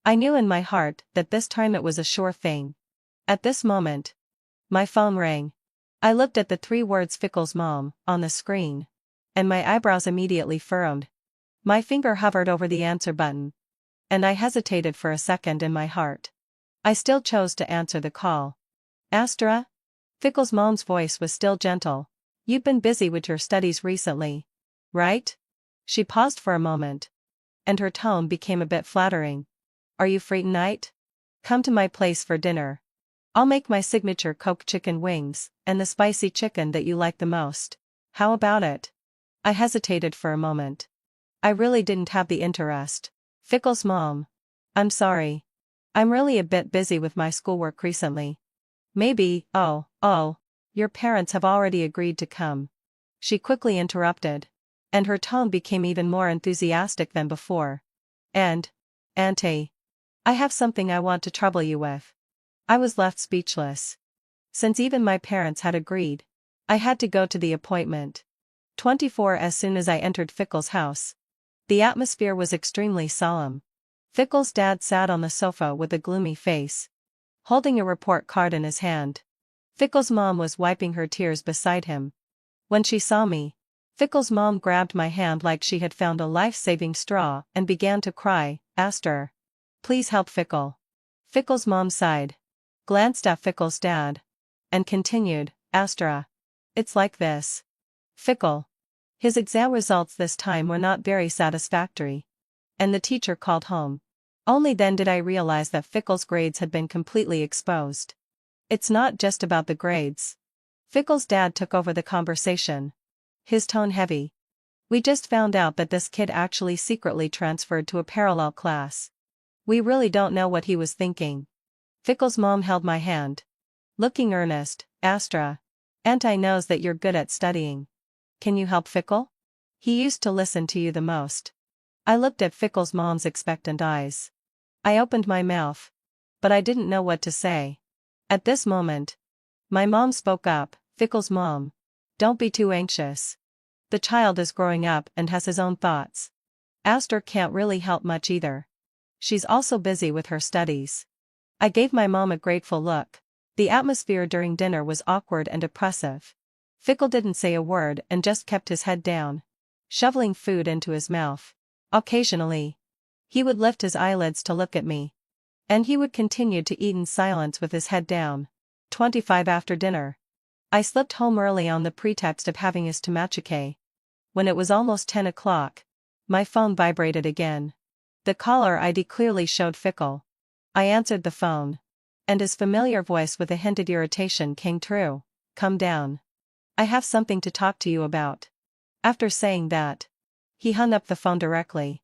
I knew in my heart that this time it was a sure thing. At this moment, my phone rang. I looked at the 3 words Fickle's mom on the screen, and my eyebrows immediately furrowed. My finger hovered over the answer button, and I hesitated for a second in my heart. I still chose to answer the call. Astra? Fickle's mom's voice was still gentle. You've been busy with your studies recently, right? She paused for a moment, and her tone became a bit flattering. Are you free tonight? Come to my place for dinner. I'll make my signature Coke chicken wings, and the spicy chicken that you like the most. How about it? I hesitated for a moment. I really didn't have the interest. Fickle's mom. I'm sorry. I'm really a bit busy with my schoolwork recently. Maybe, oh, your parents have already agreed to come. She quickly interrupted, and her tone became even more enthusiastic than before. And, Auntie, I have something I want to trouble you with. I was left speechless. Since even my parents had agreed, I had to go to the appointment. 24 As soon as I entered Fickle's house, the atmosphere was extremely solemn. Fickle's dad sat on the sofa with a gloomy face, holding a report card in his hand. Fickle's mom was wiping her tears beside him. When she saw me, Fickle's mom grabbed my hand like she had found a life-saving straw and began to cry. Astra, please help Fickle. Fickle's mom sighed, glanced at Fickle's dad, and continued, Astra, it's like this. Fickle. His exam results this time were not very satisfactory, and the teacher called home. Only then did I realize that Fickle's grades had been completely exposed. It's not just about the grades. Fickle's dad took over the conversation, his tone heavy. We just found out that this kid actually secretly transferred to a parallel class. We really don't know what he was thinking. Fickle's mom held my hand, looking earnest. Astra, Auntie knows that you're good at studying. Can you help Fickle? He used to listen to you the most. I looked at Fickle's mom's expectant eyes. I opened my mouth, but I didn't know what to say. At this moment, my mom spoke up, Fickle's mom. Don't be too anxious. The child is growing up and has his own thoughts. Aster can't really help much either. She's also busy with her studies. I gave my mom a grateful look. The atmosphere during dinner was awkward and oppressive. Fickle didn't say a word and just kept his head down, shoveling food into his mouth. Occasionally, he would lift his eyelids to look at me. And he would continue to eat in silence with his head down. 25 after dinner. I slipped home early on the pretext of having his temachike. When it was almost 10 o'clock, my phone vibrated again. The caller ID clearly showed Fickle. I answered the phone. And his familiar voice with a hint of irritation came through. Come down. I have something to talk to you about. After saying that, he hung up the phone directly.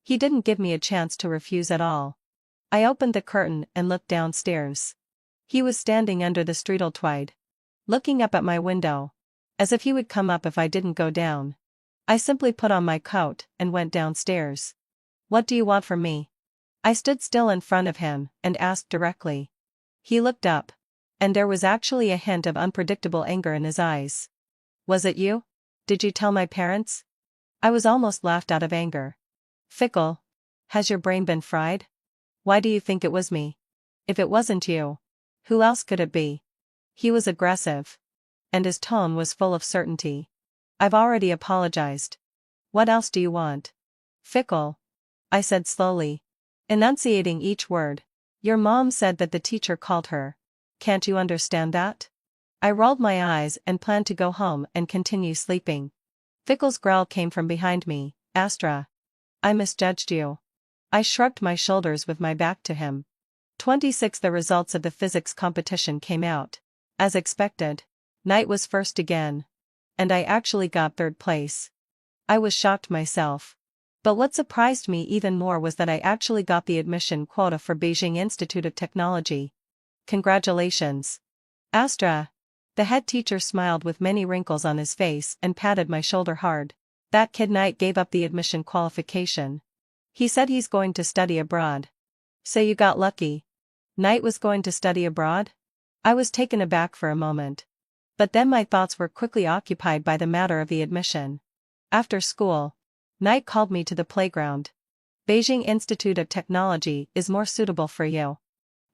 He didn't give me a chance to refuse at all. I opened the curtain and looked downstairs. He was standing under the streeteltwide, looking up at my window, as if he would come up if I didn't go down. I simply put on my coat and went downstairs. What do you want from me? I stood still in front of him and asked directly. He looked up, and there was actually a hint of unpredictable anger in his eyes. Was it you? Did you tell my parents? I was almost laughed out of anger. Fickle, has your brain been fried? Why do you think it was me? If it wasn't you, who else could it be? He was aggressive. And his tone was full of certainty. I've already apologized. What else do you want? Fickle, I said slowly, enunciating each word. Your mom said that the teacher called her. Can't you understand that? I rolled my eyes and planned to go home and continue sleeping. Fickle's growl came from behind me. Astra, I misjudged you. I shrugged my shoulders with my back to him. 26. The results of the physics competition came out. As expected, Knight was first again. And I actually got third place. I was shocked myself. But what surprised me even more was that I actually got the admission quota for Beijing Institute of Technology. Congratulations. Astra. The head teacher smiled with many wrinkles on his face and patted my shoulder hard. That kid Knight gave up the admission qualification. He said he's going to study abroad. So you got lucky. Knight was going to study abroad? I was taken aback for a moment. But then my thoughts were quickly occupied by the matter of the admission. After school, Knight called me to the playground. Beijing Institute of Technology is more suitable for you.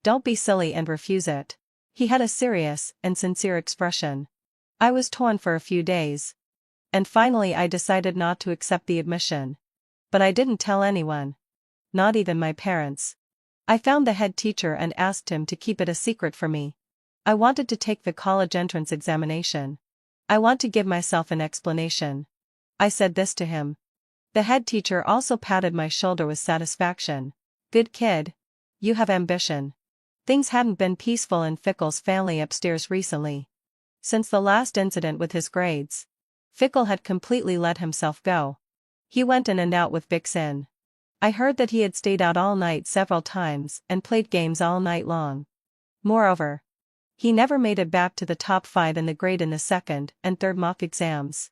Don't be silly and refuse it. He had a serious and sincere expression. I was torn for a few days. And finally I decided not to accept the admission. But I didn't tell anyone. Not even my parents. I found the head teacher and asked him to keep it a secret for me. I wanted to take the college entrance examination. I want to give myself an explanation. I said this to him. The head teacher also patted my shoulder with satisfaction. Good kid. You have ambition. Things hadn't been peaceful in Fickle's family upstairs recently. Since the last incident with his grades, Fickle had completely let himself go. He went in and out with Vixen. I heard that he had stayed out all night several times and played games all night long. Moreover, he never made it back to the top 5 in the grade in the second and third mock exams.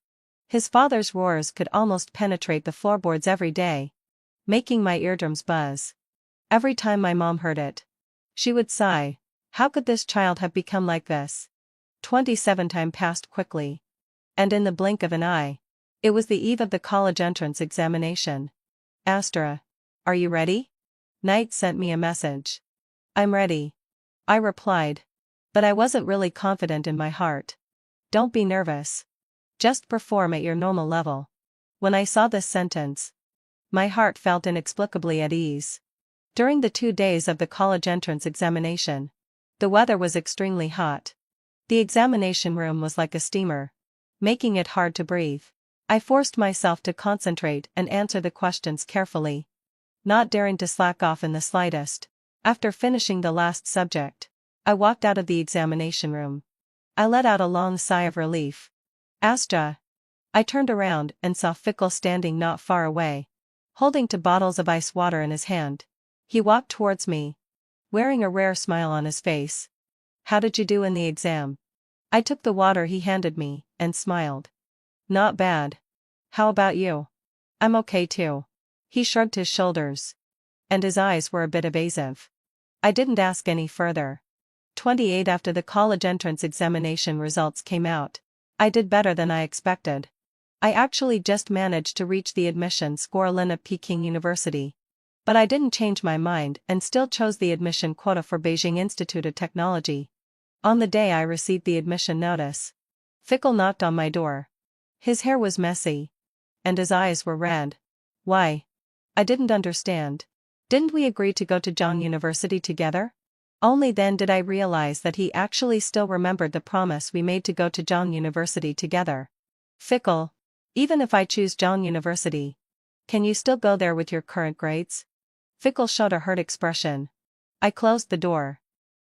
His father's roars could almost penetrate the floorboards every day, making my eardrums buzz. Every time my mom heard it, she would sigh. How could this child have become like this? 27 time passed quickly. And in the blink of an eye, it was the eve of the college entrance examination. Astra, are you ready? Knight sent me a message. I'm ready. I replied. But I wasn't really confident in my heart. Don't be nervous. Just perform at your normal level. When I saw this sentence, my heart felt inexplicably at ease. During the 2 days of the college entrance examination, the weather was extremely hot. The examination room was like a steamer, making it hard to breathe. I forced myself to concentrate and answer the questions carefully, not daring to slack off in the slightest. After finishing the last subject, I walked out of the examination room. I let out a long sigh of relief. Astra. I turned around and saw Fickle standing not far away, holding 2 bottles of ice water in his hand. He walked towards me, wearing a rare smile on his face. How did you do in the exam? I took the water he handed me, and smiled. Not bad. How about you? I'm okay too. He shrugged his shoulders. And his eyes were a bit evasive. I didn't ask any further. 28 After the college entrance examination results came out, I did better than I expected. I actually just managed to reach the admission score line of Peking University. But I didn't change my mind and still chose the admission quota for Beijing Institute of Technology. On the day I received the admission notice, Fickle knocked on my door. His hair was messy. And his eyes were red. Why? I didn't understand. Didn't we agree to go to Zhang University together? Only then did I realize that he actually still remembered the promise we made to go to Zhang University together. Fickle. Even if I choose Zhang University, can you still go there with your current grades? Fickle showed a hurt expression. I closed the door.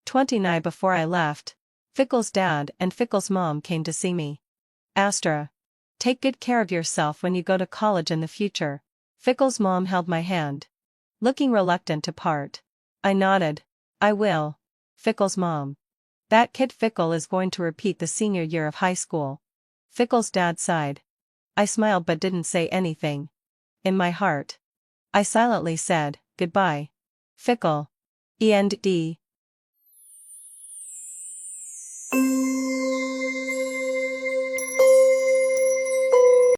29 Before I left, Fickle's dad and Fickle's mom came to see me. Astra. Take good care of yourself when you go to college in the future. Fickle's mom held my hand. Looking reluctant to part. I nodded. I will. Fickle's mom. That kid Fickle is going to repeat the senior year of high school. Fickle's dad sighed. I smiled but didn't say anything. In my heart, I silently said, goodbye. Fickle. END